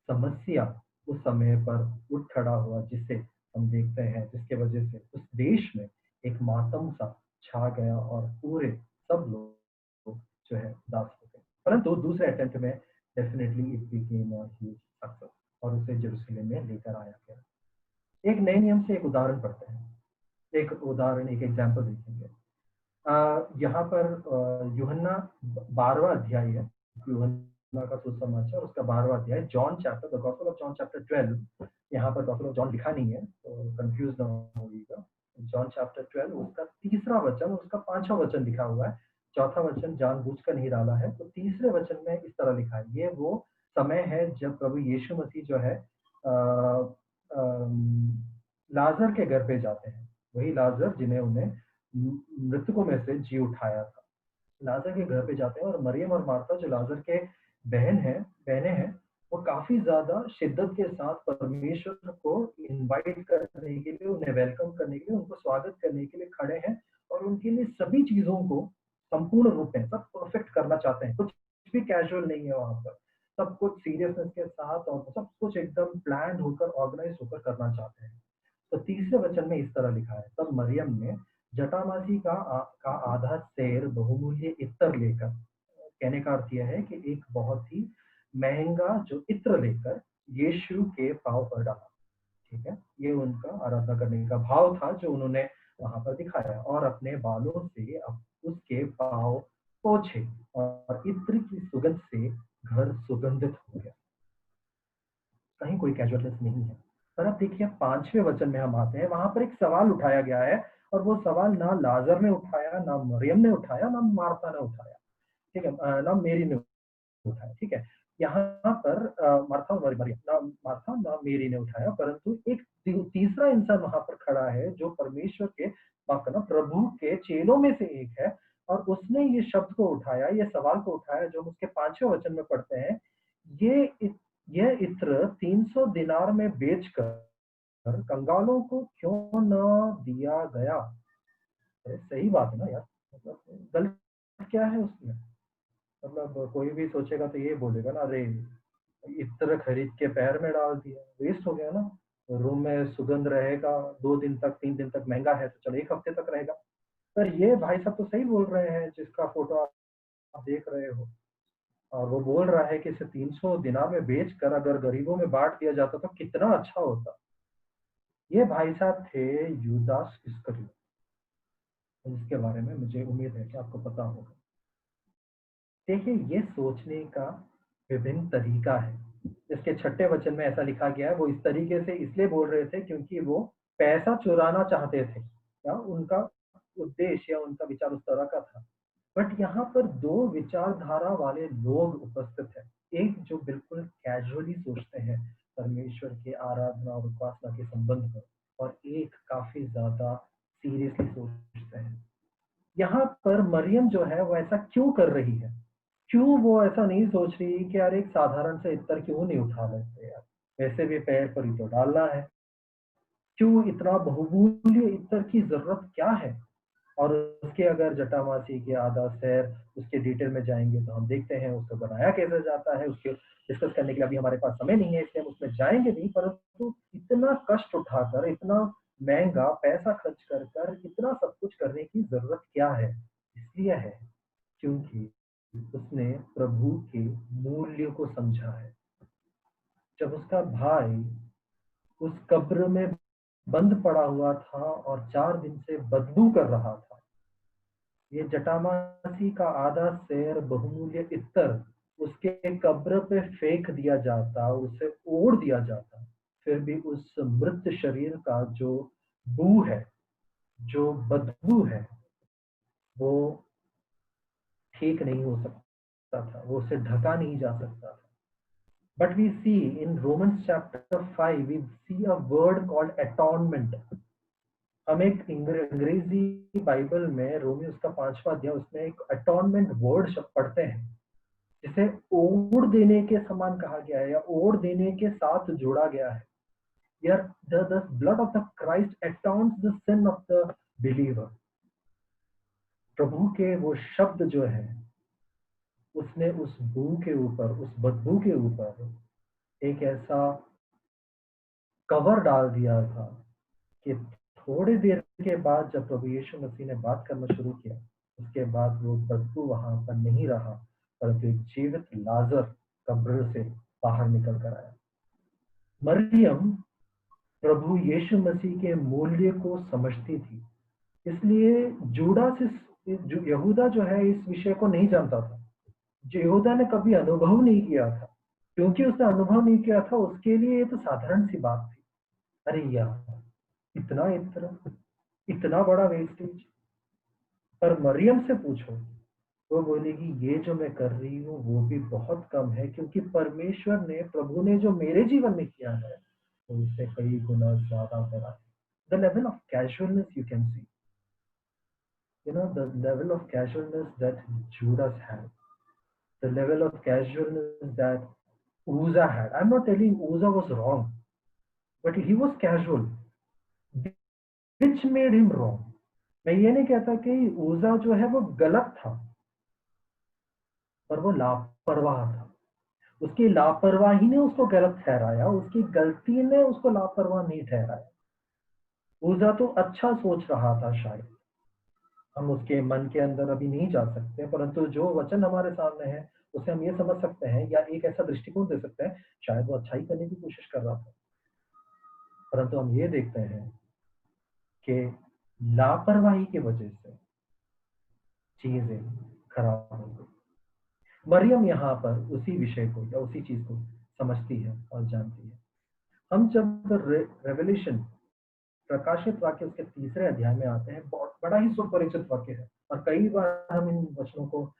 समस्या उस समय पर उठ खड़ा हुआ जिसे हम देखते हैं, जिसके वजह से उस देश में एक मातम सा छा गया और पूरे सब लोग जो है उदास हो गए। परंतु दूसरे अटेम्प्ट में definitely it became a huge success और उसे यरूशलेम में लेकर आया गया। एक नए नियम से एक उदाहरण पढ़ते हैं। एक उदाहरण, एक एग्जाम्पल देखेंगे। यहाँ पर यूहन्ना 12वां अध्याय है। यूहन्ना का सुसमाचार उसका 12वां अध्याय, John chapter the gospel of John chapter 12। यहाँ पर गॉस्पेल ऑफ जॉन लिखा नहीं है तो कंफ्यूज ना होइएगा। जॉन चैप्टर 12 उसका तीसरा वचन, उसका 5वां वचन लिखा हुआ है। चौथा वचन जानबूझकर नहीं डाला है, तो तीसरे वचन में इस तरह लिखा है। ये वो समय है जब प्रभु यीशु मसीह जो है लाजर के घर पे जाते हैं। वही लाजर जिन्हें उन्हें मृतकों में से जी उठाया था। लाजर के घर पे जाते हैं और मरियम और मार्था जो लाजर के बहनें हैं, वो काफ़ी ज़्यादा शिद्दत के साथ परमेश्वर को इनवाइट करने के लिए, उन्हें वेलकम करने के लिए, उनको स्वागत करने के लिए खड़े हैं और उनके लिए सभी चीज़ों को संपूर्ण रूप में सब परफेक्ट करना चाहते हैं। कुछ भी कैजुअल नहीं है वहाँ पर। सब कुछ सीरियसनेस के साथ और सब कुछ एकदम प्लान्ड होकर, ऑर्गनाइज़ होकर करना चाहते हैं। तो तीसरे वचन में इस तरह लिखा है, तब मरियम ने जटामासी का आधा सेर बहुमूल्य इत्र लेकर, कहने का अर्थ यह है कि एक बहुत ही महंगा जो इत्र लेकर यीशु के पांव पर डाला। ठीक है, ये उनका आराधना करने का भाव था जो उन्होंने वहां पर दिखाया और अपने बालों से उसके पांव पोंछे और इत्र की सुगंध से घर सुगंधित हो गया। कहीं कोई कैजुअलनेस नहीं है। पर अब देखिए 5वें वचन में हम आते हैं, वहां पर एक सवाल उठाया गया है और वो सवाल ना लाजर ने उठाया, ना मरियम ने उठाया, ना मार्था ने उठाया। ठीक है, ना मेरी ने उठाया। ठीक है, यहाँ पर मार्था और मरियम, ना मार्था ना मेरी ने उठाया, परंतु एक तीसरा इंसान वहां पर खड़ा है जो परमेश्वर के, माफ करना, प्रभु के चेलों में से एक है और उसने ये शब्द को उठाया, ये सवाल को उठाया जो हम उसके 5वें वचन में पढ़ते हैं। ये यह इत्र 300 दिनार में बेचकर कंगालों को क्यों न दिया गया? अरे सही बात है ना यार, मतलब गलत क्या है उसमें? मतलब कोई भी सोचेगा तो ये बोलेगा ना, अरे इत्र खरीद के पैर में डाल दिया, वेस्ट हो गया ना। रूम में सुगंध रहेगा 2 दिन तक, 3 दिन तक, महंगा है तो चलो 1 हफ्ते तक रहेगा। पर ये भाई साहब तो सही बोल रहे हैं जिसका फोटो आप देख रहे हो, और वो बोल रहा है कि इसे 300 दिनार में बेचकर अगर गरीबों में बांट दिया जाता तो कितना अच्छा होता। ये भाई साहब थे यूदास इस्करियोती, जिसके बारे में मुझे उम्मीद है कि आपको पता होगा। देखिए ये सोचने का विभिन्न तरीका है। इसके 6ठे वचन में ऐसा लिखा गया है, वो इस तरीके से इसलिए बोल रहे थे क्योंकि वो पैसा चुराना चाहते थे, या उनका उद्देश्य या उनका विचार उस तरह का था। बट यहाँ पर 2 विचारधारा वाले लोग उपस्थित हैं। एक जो बिल्कुल कैजुअली सोचते हैं परमेश्वर की आराधना और उपासना के संबंध में, और एक काफ़ी ज़्यादा सीरियसली सोचते हैं। यहाँ पर मरियम जो है वो ऐसा क्यों कर रही है? क्यों वो ऐसा नहीं सोच रही कि यार एक साधारण सा इत्र क्यों नहीं उठा लेते यार? वैसे भी पैर पर ही तो डालना है। क्यों इतना बहुमूल्य इत्र की ज़रूरत क्या है? और उसके अगर जटामासी के आधा सैर उसके डिटेल में जाएँगे तो हम देखते हैं उसको बनाया कैसे जाता है, उसके डिस्कस करने के लिए अभी हमारे पास समय नहीं है इसलिए हम उसमें जाएँगे नहीं, परंतु इतना कष्ट उठाकर, इतना महँगा पैसा खर्च कर इतना सब कुछ करने की ज़रूरत क्या है? इसलिए है क्योंकि उसने प्रभु के मूल्य को समझा है। जब उसका भाई उस कब्र में बंद पड़ा हुआ था और 4 दिन से बदबू कर रहा था। ये जटामासी का आधा सेर बहुमूल्य इत्तर उसके कब्र पे फेंक दिया जाता, उसे ओढ़ दिया जाता, फिर भी उस मृत शरीर का जो बू है, जो बदबू है, वो ठीक नहीं हो सकता था, वो उसे ढका नहीं जा सकता था। But we see in Romans chapter 5, we see a word called atonement. हम एक अंग्रेजी बाइबल में रोमी उसका 5वां अध्याय उसमें एक अटॉनमेंट वर्ड शब्द पढ़ते हैं, जिसे ओढ़ देने के समान कहा गया है या ओढ़ देने के साथ जोड़ा गया है। यार the blood of the Christ atones the sin of the believer. प्रभु के वो शब्द जो है, उसने उस बू के ऊपर, उस बदबू के ऊपर एक ऐसा कवर डाल दिया था कि थोड़ी देर के बाद जब प्रभु यीशु मसीह ने बात करना शुरू किया, उसके बाद वो बदबू वहां पर नहीं रहा, परंतु एक जीवित लाजर कब्र से बाहर निकल कर आया। मरियम प्रभु यीशु मसीह के मूल्य को समझती थी, इसलिए जूडा से यहूदा जो है इस विषय को नहीं जानता था। जो यहूदा ने कभी अनुभव नहीं किया था, क्योंकि उसने अनुभव नहीं किया था, उसके लिए ये तो साधारण सी बात थी। अरे यार, इतना इतना इतना बड़ा वेस्टेज। पर मरियम से पूछो, वो बोलेगी ये जो मैं कर रही हूँ वो भी बहुत कम है, क्योंकि परमेश्वर ने, प्रभु ने जो मेरे जीवन में किया है तो उससे कई गुना ज्यादा बड़ा है। The level of casualness you can see, the level of casualness that Judas had, the level of casualness that Uzzah had. I'm not telling Uzzah was wrong, but he was casual, which made him wrong. मैं ये नहीं कहता कि ऊजा जो है वो गलत था, पर वो लापरवाह था। उसकी लापरवाही ने उसको गलत ठहराया, उसकी गलती ने उसको लापरवाह नहीं ठहराया। ऊजा तो अच्छा सोच रहा था शायद, हम उसके मन के अंदर अभी नहीं जा सकते, परंतु जो वचन हमारे सामने है उसे हम ये समझ सकते हैं या एक ऐसा दृष्टिकोण दे सकते हैं, शायद वो अच्छाई करने की कोशिश कर रहा था। परंतु हम ये देखते हैं कि लापरवाही की वजह से चीजें खराब हो गई। मरियम यहाँ पर उसी विषय को या उसी चीज को समझती है और जानती है। हम जब रेवल्यूशन, प्रकाशित वाक्य उसके 3रे अध्याय में आते हैं, बहुत बड़ा ही सुपरिचित वाक्य है और कई बार हम इन वचनों को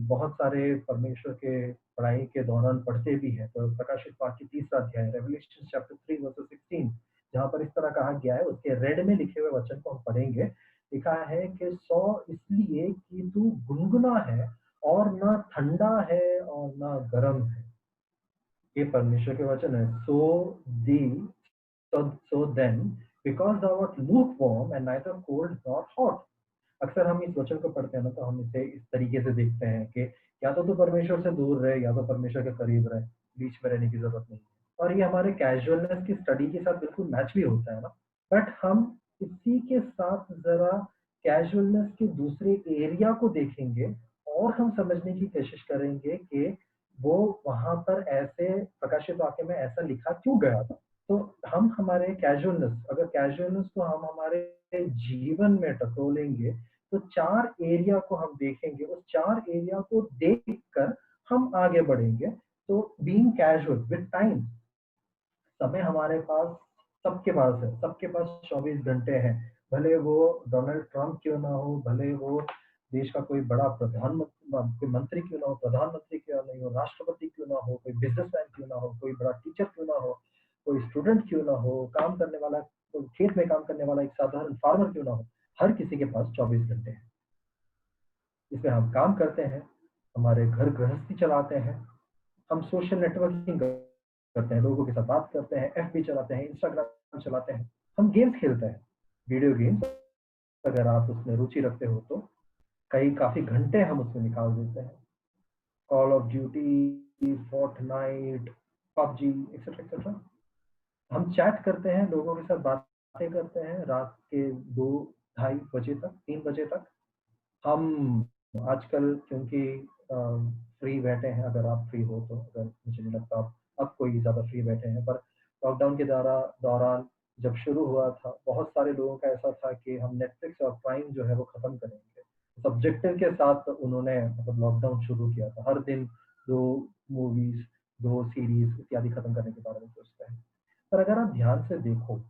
बहुत सारे परमेश्वर के पढ़ाई के दौरान पढ़ते भी हैं। तो प्रकाशित वाक्य 3रा अध्याय, रेवल्यूशन चैप्टर 3 वर्स 16, जहां पर इस तरह कहा गया है, उसके रेड में लिखे हुए वचन को हम पढ़ेंगे। लिखा है कि 100 इसलिए कि तू गुनगुना है और ना ठंडा है और ना गर्म है। ये परमेश्वर के वचन है। So then, because thou art lukewarm and neither cold nor hot. अक्सर हम इस वचन को पढ़ते हैं ना, तो हम इसे इस तरीके से देखते हैं कि या तो परमेश्वर से दूर रहे या तो परमेश्वर के करीब रहे, बीच में रहने की जरूरत नहीं। और ये हमारे कैजुअलनेस की स्टडी के साथ बिल्कुल मैच भी होता है ना। बट हम इसी के साथ जरा कैजुअलनेस के दूसरे एरिया को देखेंगे और हम समझने की कोशिश करेंगे कि वो वहां पर ऐसे प्रकाशित वाक्य में ऐसा लिखा क्यों गया था। तो हम हमारे कैजुअलनेस, अगर कैजुअलनेस को हम हमारे जीवन में टटोलेंगे, तो 4 एरिया को हम देखेंगे, उस 4 एरिया को देखकर हम आगे बढ़ेंगे। तो बीइंग कैजुअल विद टाइम, समय हमारे पास, सबके पास है, सबके पास 24 घंटे हैं। भले वो डोनाल्ड ट्रंप क्यों ना हो, भले वो देश का कोई बड़ा कोई मंत्री क्यों ना हो, प्रधानमंत्री क्यों नहीं हो, राष्ट्रपति क्यों ना हो, कोई बिजनेसमैन क्यों ना हो, कोई बड़ा टीचर क्यों ना हो, कोई स्टूडेंट क्यों ना हो, काम करने वाला, कोई खेत में काम करने वाला एक साधारण फार्मर क्यों ना हो, हर किसी के पास 24 घंटे हैं। इसमें हम काम करते हैं, हमारे घर गृहस्थी चलाते हैं, हम सोशल नेटवर्किंग करते हैं, लोगों के साथ बात करते हैं, एफबी चलाते हैं, इंस्टाग्राम चलाते हैं, हम गेम्स खेलते हैं, वीडियो गेम्स। अगर आप उसमें रुचि रखते हो तो कई काफी घंटे हम उसमें निकाल देते हैं। Call of Duty, Fortnite, PUBG, etcetera etcetera. हम चैट करते हैं, लोगों के साथ बातें करते हैं रात के 2-2:30 बजे तक, 3 बजे तक। हम आजकल क्योंकि फ्री बैठे हैं, अगर आप फ्री हो तो, अगर मुझे नहीं लगता आप अब कोई ज्यादा फ्री बैठे हैं, पर लॉकडाउन के दौरान जब शुरू हुआ था, बहुत सारे लोगों का ऐसा था कि हम नेटफ्लिक्स और प्राइम जो है वो खत्म करेंगे। सब्जेक्टिव के साथ उन्होंने मतलब लॉकडाउन शुरू किया था। हर दिन 2 मूवीज़, 2 सीरीज़ इत्यादि खत्म करने के बारे में सोचते हैं। पर अगर आप ध्यान से देखो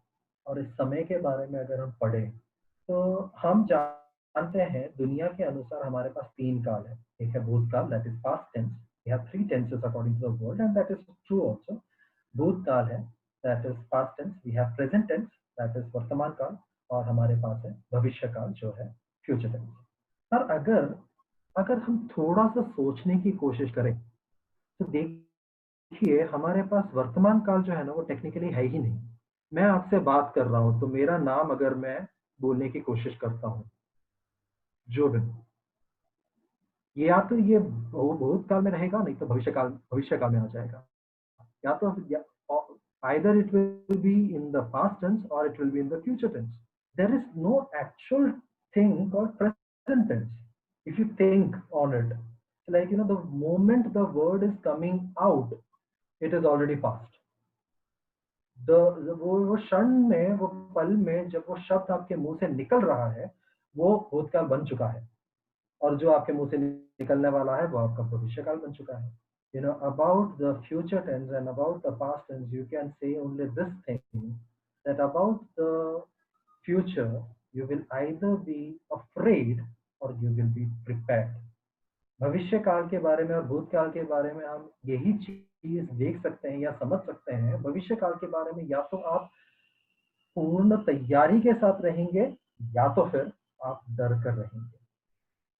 और इस समय के बारे में अगर हम पढ़ें, तो हम जानते हैं दुनिया के अनुसार हमारे पास 3 काल है। एक है भूतकाल, that is past tense. We have 3 tenses according to the world and that is true also. भूतकाल है, that is past tense. We have present tense, that is वर्तमान काल। और हमारे पास है भविष्य काल जो है फ्यूचर टेंस। पर अगर अगर हम थोड़ा-सा सोचने की कोशिश करें, तो देखिए हमारे पास वर्तमान काल जो है ना वो टेक्निकली है ही नहीं। मैं आपसे बात कर रहा हूँ तो मेरा नाम अगर मैं बोलने की कोशिश करता हूँ, जोबिन, या तो ये भूतकाल में रहेगा, नहीं तो भविष्य काल में आ जाएगा। या तो either it will be in the past tense or it will be in the future tense. There is no actual thing called present tense. If you think on it, like the moment the word is coming out, it is already past. वो क्षण में, वो पल में जब वो शब्द आपके मुंह से निकल रहा है, वो भूतकाल बन चुका है। और जो आपके मुंह से निकलने वाला है वो आपका भविष्यकाल बन चुका है। About the future tense and about the past tense, you can say only this thing, that about the future you will either be afraid or you will be prepared. भविष्य काल के बारे में और भूतकाल के बारे में हम यही चीज देख सकते हैं या समझ सकते हैं। भविष्य काल के बारे में या तो आप पूर्ण तैयारी के साथ रहेंगे या तो फिर आप डर कर रहेंगे।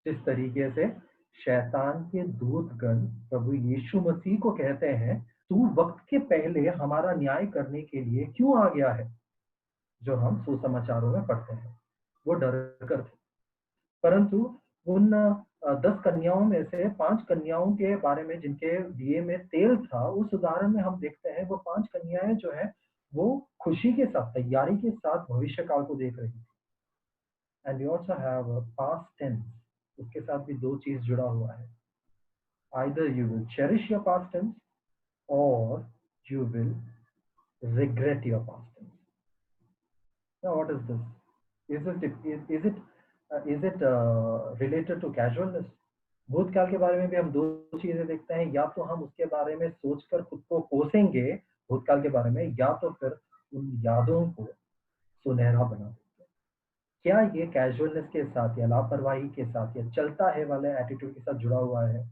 जिस तरीके से शैतान के दूतगण प्रभु यीशु मसीह को कहते हैं, तू वक्त के पहले हमारा न्याय करने के लिए क्यों आ गया है, जो हम सुसमाचारों में पढ़ते हैं। वो डर कर थे। परंतु उन 10 कन्याओं में से 5 कन्याओं के बारे में जिनके दिए में तेल था, उस उदाहरण में हम देखते हैं वो 5 कन्याएं जो है वो खुशी के साथ, तैयारी के साथ भविष्य काल को देख रही थी। And you also have past tense, उसके साथ भी 2 चीज जुड़ा हुआ है। Either you will cherish your past tense or you will regret your past tense. Now, what is this? Is it related to casualness? भूतकाल के बारे में भी हम 2 चीजें देखते हैं। या तो हम उसके बारे में सोचकर खुद को कोसेंगे भूतकाल के बारे में, या तो फिर उन यादों को सुनहरा बना देंगे। क्या ये कैजुअलनेस के साथ या लापरवाही के साथ या चलता है वाले एटीट्यूड के साथ जुड़ा हुआ है।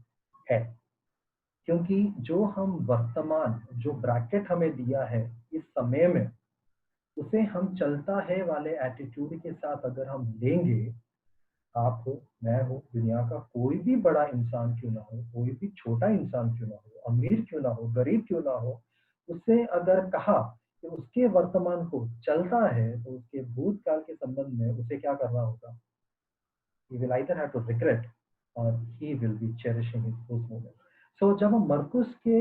क्योंकि जो हम वर्तमान, जो ब्रैकेट हमें दिया है इस समय में, उसे हम चलता है वाले एटीट्यूड के साथ अगर हम लेंगे, आप हो, मैं हो, दुनिया का कोई भी बड़ा इंसान क्यों ना हो, कोई भी छोटा इंसान क्यों ना हो, अमीर क्यों ना हो, गरीब क्यों ना हो, उससे अगर कहा कि उसके वर्तमान को चलता है, तो उसके भूतकाल के संबंध में उसे क्या करना होगा? He will either have to regret or he will be cherishing those moments. So जब हम मरकुस के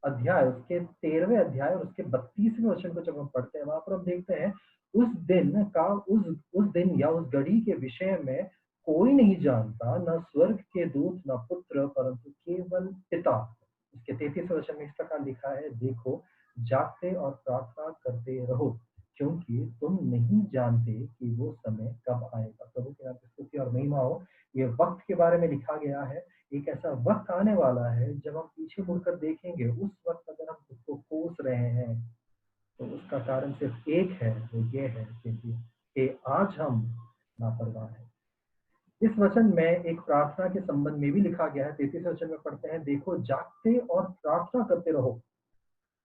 अध्याय, उसके 13वें अध्याय और उसके 32वें वचन को जब हम पढ़ते हैं, वहां पर हम देखते हैं उस दिन का, उस दिन या उस घड़ी के विषय में कोई नहीं जानता, न स्वर्ग के दूत, न पुत्र, परंतु केवल पिता। उसके 33वें वचन में इस प्रकार लिखा है, देखो जागते और प्रार्थना करते रहो, क्योंकि तुम नहीं जानते कि वो समय कब आएगा। प्रभु के नाम की स्तुति और महिमा हो। ये वक्त के बारे में लिखा गया है। एक ऐसा वक्त आने वाला है जब हम पीछे मुड़कर देखेंगे, उस वक्त अगर हम खुद को कोस रहे हैं, तो उसका कारण सिर्फ एक है, वो ये है कि आज हम लापरवाह हैं। इस वचन में एक प्रार्थना के संबंध में भी लिखा गया है। 33 वचन में पढ़ते हैं, देखो जागते और प्रार्थना करते रहो।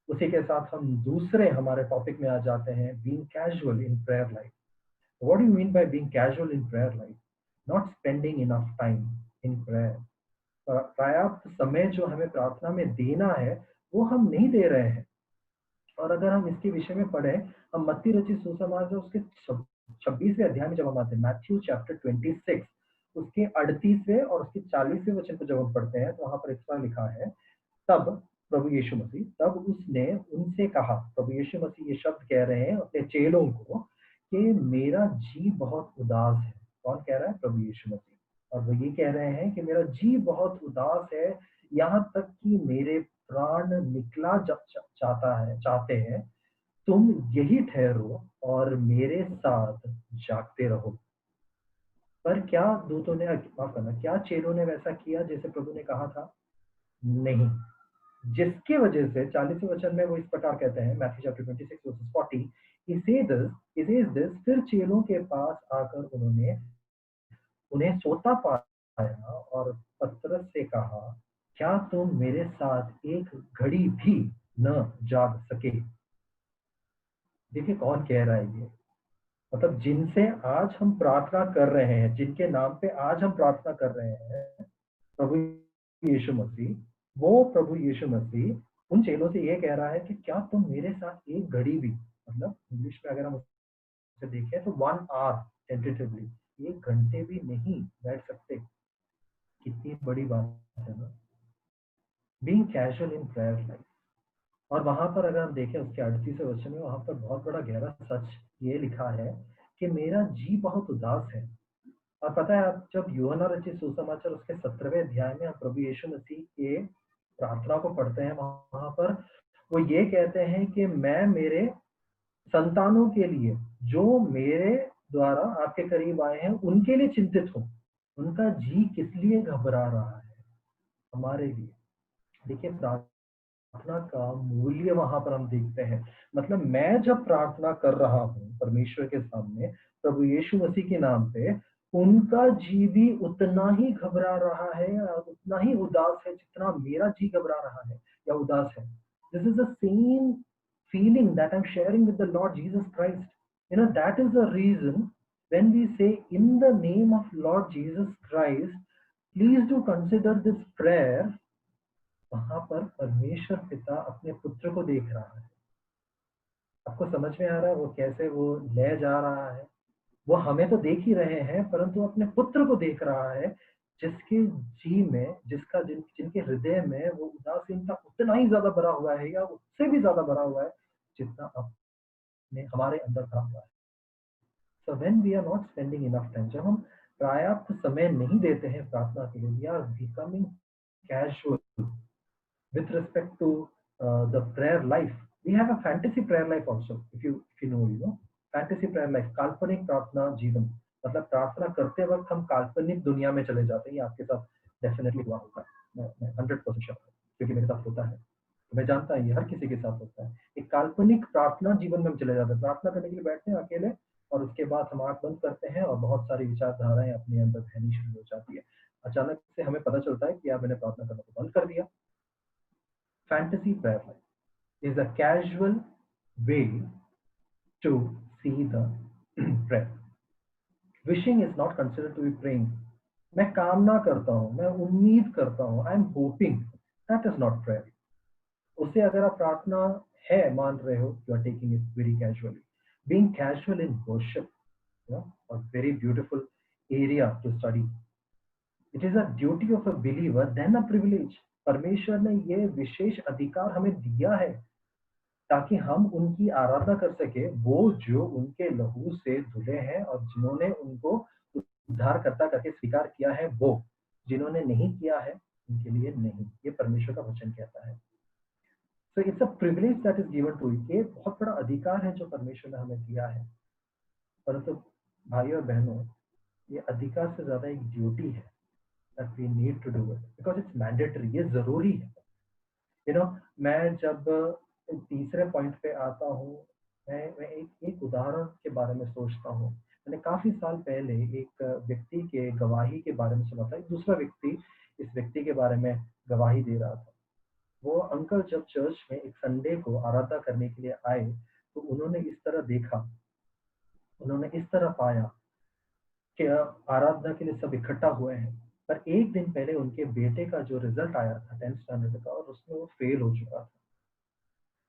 उसी के साथ हम दूसरे हमारे टॉपिक में आ जाते हैं, being casual in prayer life. What do you mean by being casual in prayer life? Not spending enough time in prayer. पर्याप्त समय जो हमें प्रार्थना में देना है वो हम नहीं दे रहे हैं। और अगर हम इसके विषय में पढ़ें, हम मत्ती रचित सुसमाचार उसके 26वें अध्याय में जब हम आते हैं, मैथ्यू चैप्टर 26, उसके 38वें और उसके 40वें वचन को जब हम पढ़ते हैं, तो वहां पर इस बार लिखा है, तब प्रभु यीशु मसीह, तब उसने उनसे कहा, प्रभु यीशु मसीह ये शब्द कह रहे हैं अपने चेलों को कि मेरा जी बहुत उदास है। कौन कह रहा है? प्रभु यीशु मसीह। और वो ये कह रहे हैं कि मेरा जी बहुत उदास है, यहाँ तक कि मेरे प्राण निकला चाहते हैं। तुम यही ठहरो और मेरे साथ जागते रहो। पर क्या दूतों ने, माफ करना, क्या चेलों ने वैसा किया जैसे प्रभु ने कहा था? नहीं। जिसकी वजह से 40वें वचन में वो इस प्रकार कहते हैं, Matthew chapter 26 versus 40, he says this, फिर चेलों के पास आकर उन्होंने उन्हें सोता पाया और पतरस से कहा, क्या तुम मेरे साथ एक घड़ी भी न जाग सके? देखिए कौन कह रहा है ये। मतलब जिनसे आज हम प्रार्थना कर रहे हैं, जिनके नाम पे आज हम प्रार्थना कर रहे हैं, प्रभु यीशु मसीह, वो प्रभु यीशु मसीह उन चेलों से ये कह रहा है कि क्या तुम मेरे साथ एक घड़ी भी, मतलब इंग्लिश में अगर हम उसे देखें तो 1 आवर टेंटेटिवली, 1 घंटे भी नहीं बैठ सकते। कितनी बड़ी बात है ना, being casual in prayer life. और वहां पर अगर हम देखें उसके 38वें वचन में, वहां पर बहुत बड़ा गहरा सच ये लिखा है कि मेरा जी बहुत उदास है। और पता है, आप जब यूहन्ना रचित सुसमाचार उसके 17वें अध्याय में हम प्रभु यीशु मसीह के प्रार्थना को पढ़ते हैं, वहां पर वो ये कहते हैं कि मैं मेरे संतानों के लिए, जो मेरे द्वारा आपके करीब आए हैं, उनके लिए चिंतित हूँ। उनका जी किस लिए घबरा रहा है? हमारे लिए। देखिए प्रार्थना का मूल्य वहां पर हम देखते हैं। मतलब मैं जब प्रार्थना कर रहा हूँ परमेश्वर के सामने प्रभु यीशु मसीह के नाम पे, उनका जी भी उतना ही घबरा रहा है या उतना ही उदास है जितना मेरा जी घबरा रहा है या उदास है। This is the same feeling that I'm sharing with the Lord Jesus Christ. That is the reason when we say, in the name of Lord Jesus Christ, please do consider this prayer, वहां पर परमेश्वर पिता अपने पुत्र को देख रहा है। आपको समझ में आ रहा है वो कैसे वो ले जा रहा है? वो हमें तो देख ही रहे हैं, परंतु अपने पुत्र को देख रहा है, जिसके जी में, जिनके हृदय में वो उदासीनता उतना ही ज्यादा भरा हुआ है या उससे भी ज्यादा भरा हुआ है जितना अपने हमारे अंदर भरा हुआ है। So when we are not spending enough time, जब हम पर्याप्त समय नहीं देते हैं प्रार्थना के लिए, we are becoming casual with respect to the prayer life. We have a fantasy prayer life also, if you know, fantasy prayer life, काल्पनिक प्रार्थना जीवन। मतलब प्रार्थना करते वक्त हम काल्पनिक दुनिया में चले जाते हैं। ये आपके साथ डेफिनेटली हुआ होगा, मैं 100% श्योर हूँ, क्योंकि मेरे साथ होता है। तो मैं जानता हूँ ये हर किसी के साथ होता है। एक काल्पनिक प्रार्थना जीवन में हम चले जाते हैं, प्रार्थना करने के लिए बैठते हैं अकेले, और उसके बाद हम आंख बंद करते हैं और बहुत सारी विचारधाराएं अपने अंदर बहनी शुरू हो जाती है। अचानक से हमें पता चलता है कि यार मैंने प्रार्थना करना तो बंद कर दिया। Fantasy prayer life is a casual way to see the prayer. Wishing is not considered to be praying. मैं कामना करता हूँ, मैं उम्मीद करता हूँ, I am hoping, that is not prayer. उसे अगर आप प्रार्थना है मान रहे हो, you are taking it very casually. Being casual in worship, a very beautiful area to study. It is a duty of a believer then a privilege. परमेश्वर ने ये विशेष अधिकार हमें दिया है ताकि हम उनकी आराधना कर सके, वो जो उनके लहू से धुले हैं और जिन्होंने उनको उद्धारकर्ता करके स्वीकार किया है, वो जिन्होंने नहीं किया है उनके लिए नहीं। ये परमेश्वर का वचन कहता है। So it's a privilege that is given to you. ये बहुत बड़ा अधिकार है जो परमेश्वर ने हमें दिया है। परंतु भाई और बहनों, ये अधिकार से ज्यादा एक ड्यूटी है that we need to do it because it's mandatory. ये जरूरी है। मैं जब तीसरे पॉइंट पे आता हूँ, मैं एक उदाहरण के बारे में सोचता हूँ। मैंने काफी साल पहले एक व्यक्ति के गवाही के बारे में सुना था। एक दूसरा व्यक्ति इस व्यक्ति के बारे में गवाही दे रहा था। वो अंकल जब चर्च में एक संडे को आराधना करने के लिए आए, तो उन्होंने इस तरह देखा, उन्होंने इस तरह पाया कि आराधना के लिए सब इकट्ठा हुए हैं, पर एक दिन पहले उनके बेटे का जो रिजल्ट आया था 10th स्टैंडर्ड का, और उसमें वो फेल हो चुका था।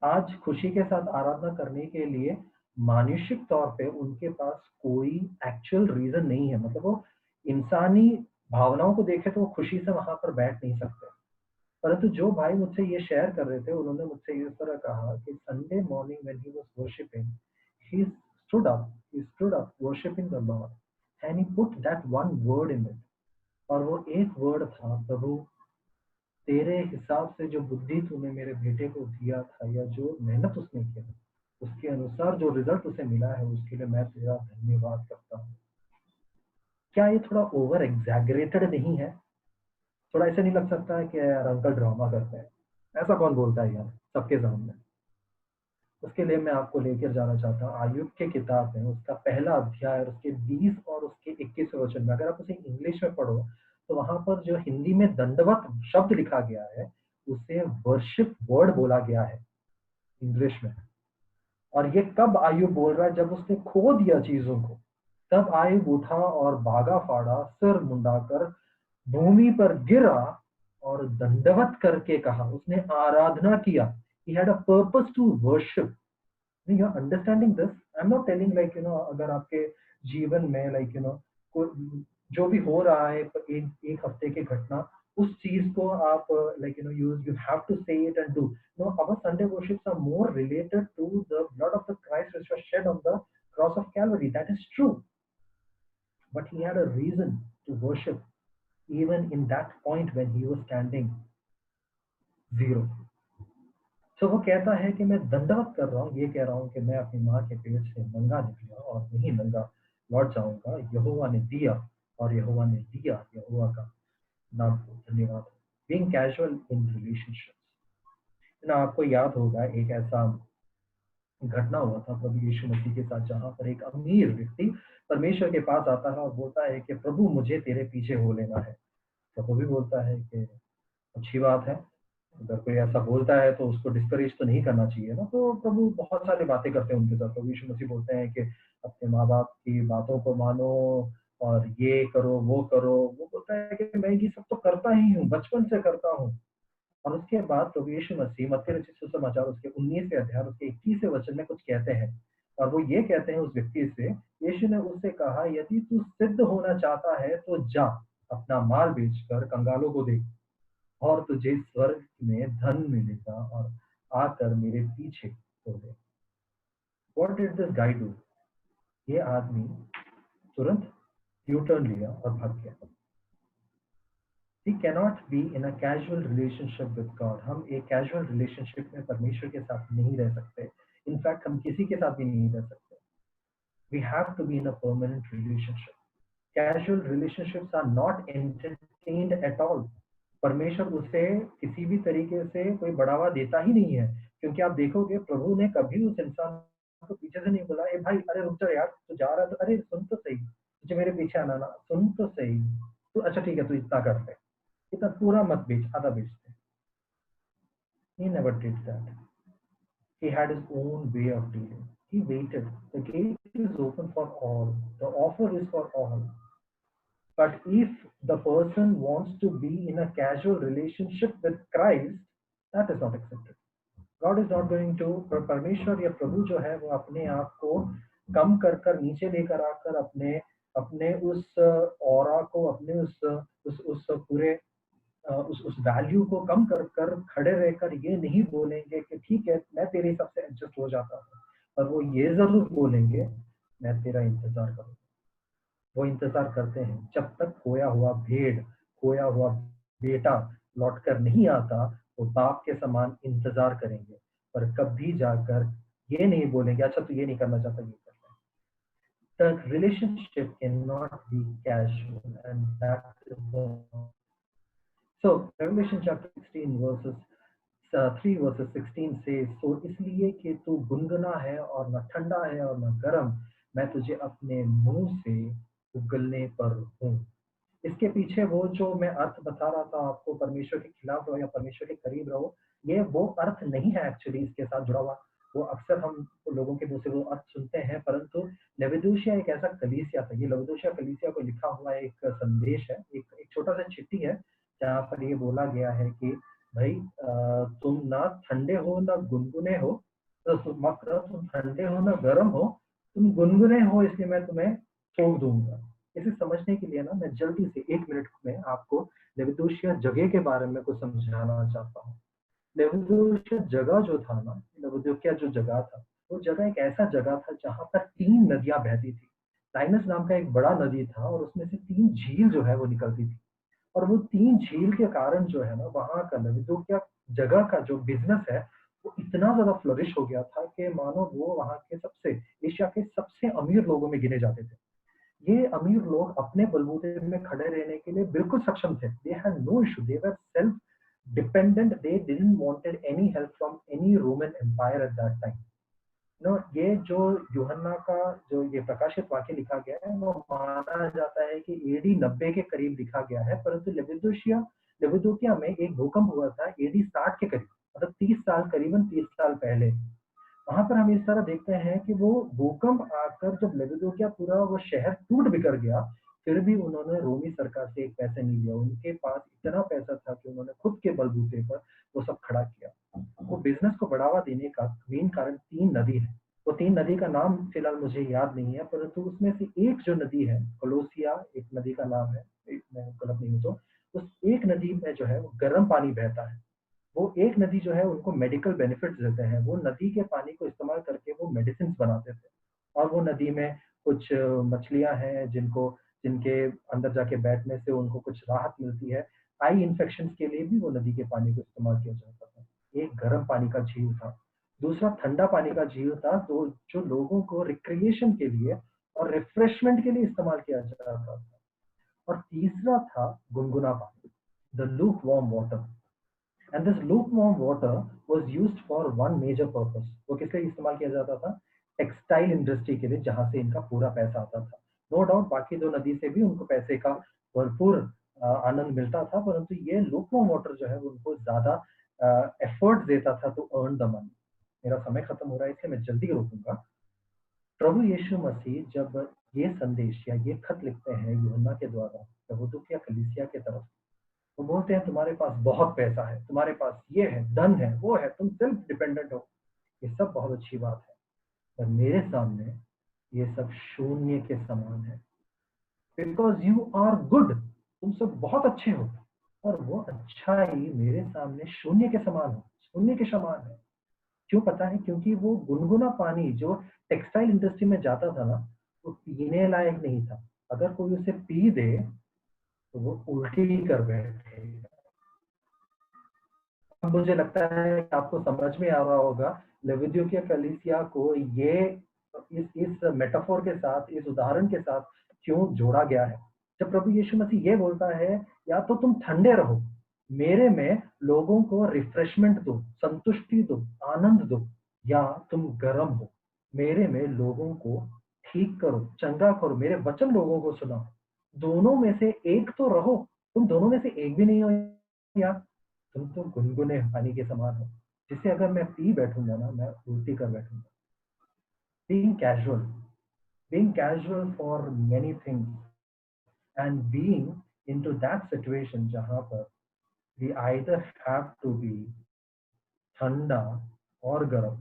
आज खुशी के साथ आराधना करने के लिए मानसिक तौर पे उनके पास कोई एक्चुअल रीजन नहीं है। मतलब वो इंसानी भावनाओं को देखे तो वो खुशी से वहां पर बैठ नहीं सकते। परंतु जो भाई मुझसे ये शेयर कर रहे थे, उन्होंने मुझसे इस तरह कहा कि Sunday morning when he was worshipping, he stood up worshiping the Lord and he put that one word in it। और वो एक वर्ड था, प्रभु तेरे हिसाब से जो बुद्धि तूने मेरे बेटे को दिया था या जो मेहनत उसने किया, उसके अनुसार जो रिजल्ट उसे मिला है उसके लिए मैं तेरा धन्यवाद करता हूँ। क्या ये थोड़ा ओवर एग्जैगरेटेड नहीं है? थोड़ा ऐसा नहीं लग सकता है कि यार अंकल ड्रामा करते हैं? ऐसा कौन बोलता है यार सबके सामने? उसके लिए मैं आपको लेकर जाना चाहता हूँ आयुब की किताब में, उसका पहला अध्याय और उसके 20 और उसके 21 वचन में। अगर आप उसे इंग्लिश में पढ़ो तो वहां पर जो हिंदी में दंडवत शब्द लिखा गया है उसे वर्शिप वर्ड बोला गया है इंग्लिश में। और ये कब आयुब बोल रहा है? जब उसने खो दिया चीजों को, तब आयुब उठा और भागा फाड़ा, सिर मुंडाकर भूमि पर गिरा और दंडवत करके कहा, उसने आराधना किया। he had a purpose to worship. You are understanding this? I am not telling like अगर आपके जीवन में लाइक जो भी हो रहा है एक हफ्ते की घटना, उस चीज को आप like you have to say it and do. No, our Sunday worships are more related to the blood of the Christ which was shed on the cross of Calvary. That is true, but he had a reason to worship even in that point when he was standing zero. तो वो कहता है कि मैं दंडवत कर रहा हूँ, ये कह रहा हूँ कि मैं अपनी माँ के पेट से नंगा निकला और नहीं नंगा लौट जाऊंगा। यहोवा ने दिया और यहोवा ने दिया, यहोवा का नाम को धन्यवाद। बीइंग कैजुअल इन रिलेशनशिप्स, ना आपको याद होगा एक ऐसा घटना हुआ था प्रभु यीशु मसीह के साथ, जहां पर एक अमीर व्यक्ति परमेश्वर के पास आता है और बोलता है कि प्रभु मुझे तेरे पीछे हो लेना है। प्रभु भी बोलता है कि अच्छी बात है, अगर कोई ऐसा बोलता है तो उसको डिस्करेज तो नहीं करना चाहिए ना। तो प्रभु बहुत सारी बातें करते हैं उनके साथ। प्रभु यीशु मसीह बोलते हैं कि अपने माँ बाप की बातों को मानो और ये करो वो करो। वो बोलता है कि मैं ये सब तो करता ही हूँ, बचपन से करता हूँ। और उसके बाद प्रभु यीशु मसीह मत्ती रचित सुसमाचार उसके 19वें अध्याय उसके 21वें वचन में कुछ कहते हैं। और वो ये कहते हैं उस व्यक्ति से, यीशु ने उससे कहा, यदि तू सिद्ध होना चाहता है तो जा, अपना माल बेचकर कंगालों को दे और तुझे स्वर्ग में धन मिलेगा, और आकर मेरे पीछे हो ले। What did this guy do? ये आदमी तुरंत यू टर्न लिया और भाग गया। We cannot be in a casual relationship with God. हम एक casual relationship में परमेश्वर के साथ नहीं रह सकते। इनफैक्ट हम किसी के साथ भी नहीं रह सकते। We have to be in a permanent relationship. Casual relationships are not entertained at all. परमेश्वर उसे किसी भी तरीके से कोई बढ़ावा देता ही नहीं है, क्योंकि आप देखोगे प्रभु ने कभी उस इंसान को पीछे से नहीं बोला, ए भाई अरे रुक जा यार, तू जा रहा है तो अरे सुन तो सही, तुझे मेरे पीछे आना ना, सुन तो सही, तो अच्छा ठीक है तू इतना कर ले, इतना पूरा मत बेच, आधा बेच दे। He never did that. He had his own way of dealing. He waited. The gate is open for all. The offer is for all. But if the person wants to be in a casual relationship with Christ, that is not accepted. God is not going to, परमेश्वर या प्रभु जो है वो अपने आप को कम कर कर नीचे लेकर आकर अपने अपने उस ऑरा को, अपने उस पूरे उस वैल्यू को कम कर कर खड़े रहकर ये नहीं बोलेंगे कि ठीक है मैं तेरे हिसाब से एडजस्ट हो जाता हूँ, पर वो ये जरूर बोलेंगे मैं तेरा इंतजार करूंगा। वो इंतजार करते हैं जब तक खोया हुआ भेड़, खोया हुआ बेटा लौटकर नहीं आता, वो बाप के समान इंतजार करेंगे, पर कभी जाकर ये नहीं बोलेंगे अच्छा तू ये नहीं करना चाहता ये कर ले। The relationship cannot be casual, and that is the so Revelation chapter 16 verses 3 verses 16 says, so इसलिए कि तू गुनगुना है और न ठंडा है और न गर्म, मैं तुझे अपने मुंह से उगलने पर हूँ। इसके पीछे वो जो मैं अर्थ बता रहा था आपको, परमेश्वर के खिलाफ रहो या परमेश्वर के करीब रहो, ये वो अर्थ नहीं है एक्चुअली इसके साथ जुड़ा हुआ। वो अक्सर हम लोगों के मुंह से वो अर्थ सुनते हैं, परंतु लवीदूशिया एक ऐसा कलीसिया था। ये लवीदूशिया कलीसिया को लिखा हुआ एक संदेश है, एक छोटा सा चिट्ठी है, जहाँ पर ये बोला गया है कि भाई तुम ना ठंडे हो ना गुनगुने हो, तो मत करो, तुम ठंडे हो ना गर्म हो, तुम गुनगुने हो, इसलिए मैं तुम्हें छोड़ दूंगा। इसे समझने के लिए ना मैं जल्दी से 1 मिनट में आपको लवीदूशिया जगह के बारे में कुछ समझाना चाहता हूँ। लवीदूशिया जगह जो था ना, लवीदूशिया जो जगह था, वो जगह एक ऐसा जगह था जहाँ पर 3 नदियां बहती थी। टाइनस नाम का एक बड़ा नदी था और उसमें से 3 झील जो है वो निकलती थी। और वो 3 झील के कारण जो है ना, वहां का लवीदूशिया जगह का जो बिजनेस है वो इतना ज़्यादा फ्लरिश हो गया था कि मानो वो वहाँ के सबसे एशिया के सबसे अमीर लोगों में गिने जाते थे। ये अमीर लोग अपने बलबूते में खड़े रहने के लिए बिल्कुल सक्षम थे। They had no issue, they were self dependent, they didn't wanted any help from any Roman Empire at that time. No, ये जो यूहन्ना का जो ये प्रकाशित वाक्य लिखा गया है वो माना जाता है कि एडी 90 के करीब लिखा गया है, परंतु लेविदोकिया में एक भूकंप हुआ था एडी 60 के करीब, मतलब 30 साल, करीबन 30 साल पहले। वहां पर हम इस तरह देखते हैं कि वो भूकंप आकर जब लेविदोकिया पूरा वो शहर टूट बिखर गया, फिर भी उन्होंने रोमी सरकार से एक पैसे नहीं लिया। उनके पास इतना पैसा था कि उन्होंने खुद के बलबूते पर वो सब खड़ा किया। वो बिजनेस को बढ़ावा देने का मेन कारण 3 नदी है। वो 3 नदी का नाम फिलहाल मुझे याद नहीं है, परंतु उसमें से एक जो नदी है कोलोसिया, एक नदी का नाम है, मैं गलत नहीं हूँ तो उस एक नदी में जो है वो गर्म पानी बहता है। वो एक नदी जो है उनको मेडिकल बेनिफिट्स देते हैं। वो नदी के पानी को इस्तेमाल करके वो मेडिसिन बनाते थे। और वो नदी में कुछ मछलियां हैं जिनको जिनके अंदर जाके बैठने से उनको कुछ राहत मिलती है। आई इन्फेक्शन के लिए भी वो नदी के पानी को इस्तेमाल किया जाता था। एक गर्म पानी का झील था, दूसरा ठंडा पानी का झील था, तो जो लोगों को रिक्रिएशन के लिए और रिफ्रेशमेंट के लिए इस्तेमाल किया जाता था। और तीसरा था गुनगुना पानी, the look warm water. And this lukewarm water was used for one major purpose। वो किस लिए इस्तेमाल किया जाता था? टेक्सटाइल इंडस्ट्री के लिए, जहां से इनका पूरा पैसा आता था। नो डाउट बाकी 2 नदी से भी उनको पैसे का भरपूर आनंद मिलता था, परंतु ये lukewarm वाटर जो है वो उनको ज्यादा एफर्ट देता था टू अर्न द मनी। मेरा समय खत्म हो रहा है इसलिए मैं जल्दी रोकूंगा। प्रभु यीशु मसीह जब ये संदेश या ये खत लिखते हैं यूहन्ना के द्वारा लवोदिकीया कलीसिया के तरफ, वो बोलते हैं तुम्हारे पास बहुत पैसा है, तुम्हारे पास ये है, धन है, वो है, तुम सेल्फ डिपेंडेंट हो। ये सब बहुत अच्छी बात है, पर मेरे सामने ये सब शून्य के समान है। बिकॉज यू आर गुड, तुम सब बहुत अच्छे हो, और वो अच्छाई मेरे सामने शून्य के समान हो, शून्य के समान है। क्यों पता है? क्योंकि वो गुनगुना पानी जो टेक्सटाइल इंडस्ट्री में जाता था ना, वो पीने लायक नहीं था। अगर कोई उसे पी दे तो वो उल्टी कर बैठे। मुझे लगता है कि आपको समझ में आ रहा होगा लेविदियों कलीसिया को ये इस मेटाफोर के साथ, इस उदाहरण के साथ क्यों जोड़ा गया है। जब प्रभु यीशु मसीह ये बोलता है या तो तुम ठंडे रहो, मेरे में लोगों को रिफ्रेशमेंट दो, संतुष्टि दो, आनंद दो, या तुम गर्म हो, मेरे में लोगों को ठीक करो, चंगा करो, मेरे वचन लोगों को सुनाओ। दोनों में से एक तो रहो। तुम दोनों में से एक भी नहीं हो यार, तुम तो गुनगुने पानी के समान हो, जिसे अगर मैं पी बैठूंगा ना, मैं उल्टी कर बैठूंगा। being casual being casual for many things and being into that situation जहां पर we either have to be ठंडा और गर्म,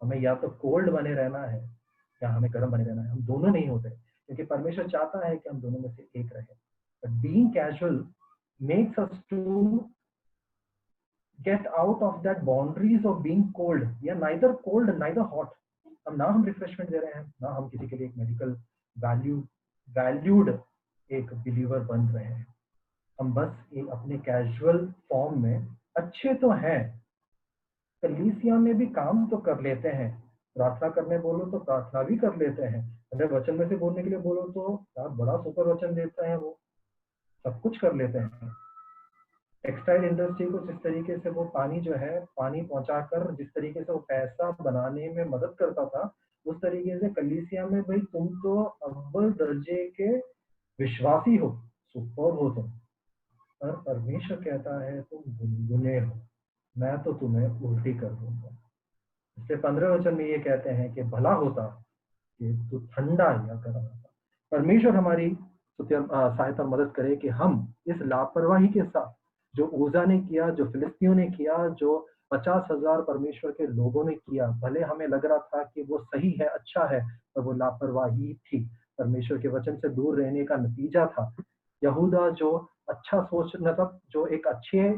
हमें या तो कोल्ड बने रहना है या हमें गर्म बने रहना है। हम दोनों नहीं होते, क्योंकि परमेश्वर चाहता है कि हम दोनों में से एक रहे। But being casual makes us to get out of that boundaries of being cold, या neither cold neither hot। हम ना हम रिफ्रेशमेंट दे रहे हैं, ना हम किसी के लिए एक मेडिकल वैल्यूड एक बिलीवर बन रहे हैं। हम बस एक अपने कैजुअल फॉर्म में अच्छे तो हैं, कलीसिया में भी काम तो कर लेते हैं, प्रार्थना करने बोलो तो प्रार्थना भी कर लेते हैं, अगर वचन में से बोलने के लिए बोलो तो यार बड़ा सुपर वचन देते हैं, वो सब कुछ कर लेते हैं। टेक्सटाइल इंडस्ट्री को जिस तरीके से वो पानी जो है, पानी पहुंचाकर जिस तरीके से वो पैसा बनाने में मदद करता था, उस तरीके से कलीसिया में भाई तुम तो अव्वल दर्जे के विश्वासी हो, सुपर हो तुम, पर परमेश्वर कहता है तुम गुनगुने हो, मैं तो तुम्हें उल्टी कर दूंगा। इसलिए 15 वचन में ये कहते हैं कि भला होता कि तू ठंडा या गर्म होता। परमेश्वर हमारी सहायता और मदद करे कि हम इस लापरवाही के साथ, जो ऊजा ने किया, जो फिलिस्तीनियों ने किया, जो 50,000 परमेश्वर के लोगों ने किया, भले हमें लग रहा था कि वो सही है, अच्छा है, पर वो लापरवाही थी, परमेश्वर के वचन से दूर रहने का नतीजा था। यहूदा जो अच्छा सोच, मतलब जो एक अच्छे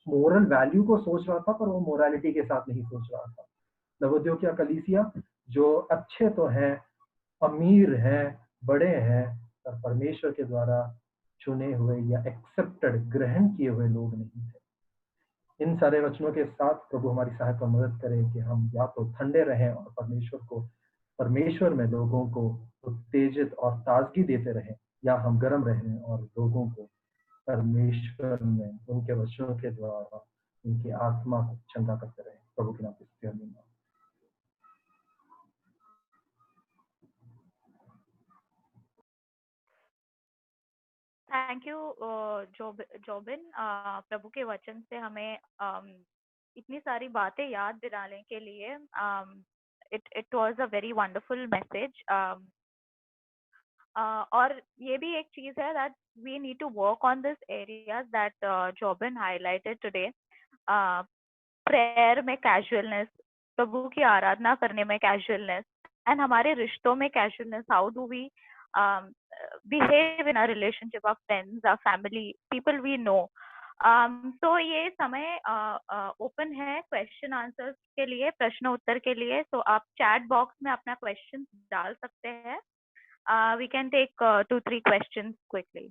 मोरल वैल्यू को सोच रहा था, पर वो मोरालिटी के साथ नहीं सोच रहा था। नवोदियों कलीसिया जो अच्छे तो हैं, अमीर हैं, बड़े हैं, पर परमेश्वर के द्वारा चुने हुए या एक्सेप्टेड, ग्रहण किए हुए लोग नहीं थे। इन सारे वचनों के साथ प्रभु हमारी सहायता मदद करे कि हम या तो ठंडे रहें और परमेश्वर में लोगों को उत्तेजित और ताजगी देते रहें, या हम गर्म रहें और लोगों को परमेश्वर में उनके वचनों के द्वारा उनकी आत्मा को चंगा करते रहें। प्रभु के नाम से स्तुति आमीन। Thank you Jobin. प्रभु के वचन से हमें इतनी सारी बातें याद दिलाने के लिए it was a very wonderful message. और ये भी एक चीज है that we need to work on this areas that Jobin highlighted today. Prayer में कैजुअलनेस, प्रभु की आराधना करने में कैजुअलनेस, एंड हमारे रिश्तों में casualness. How do we behave in our relationship, our friends, our family, people we know. तो ये समय ओपन है क्वेश्चन आंसर्स के लिए, प्रश्न उत्तर के लिए। तो आप चैट बॉक्स में अपना क्वेश्चन डाल सकते हैं। We can take 2-3 questions quickly.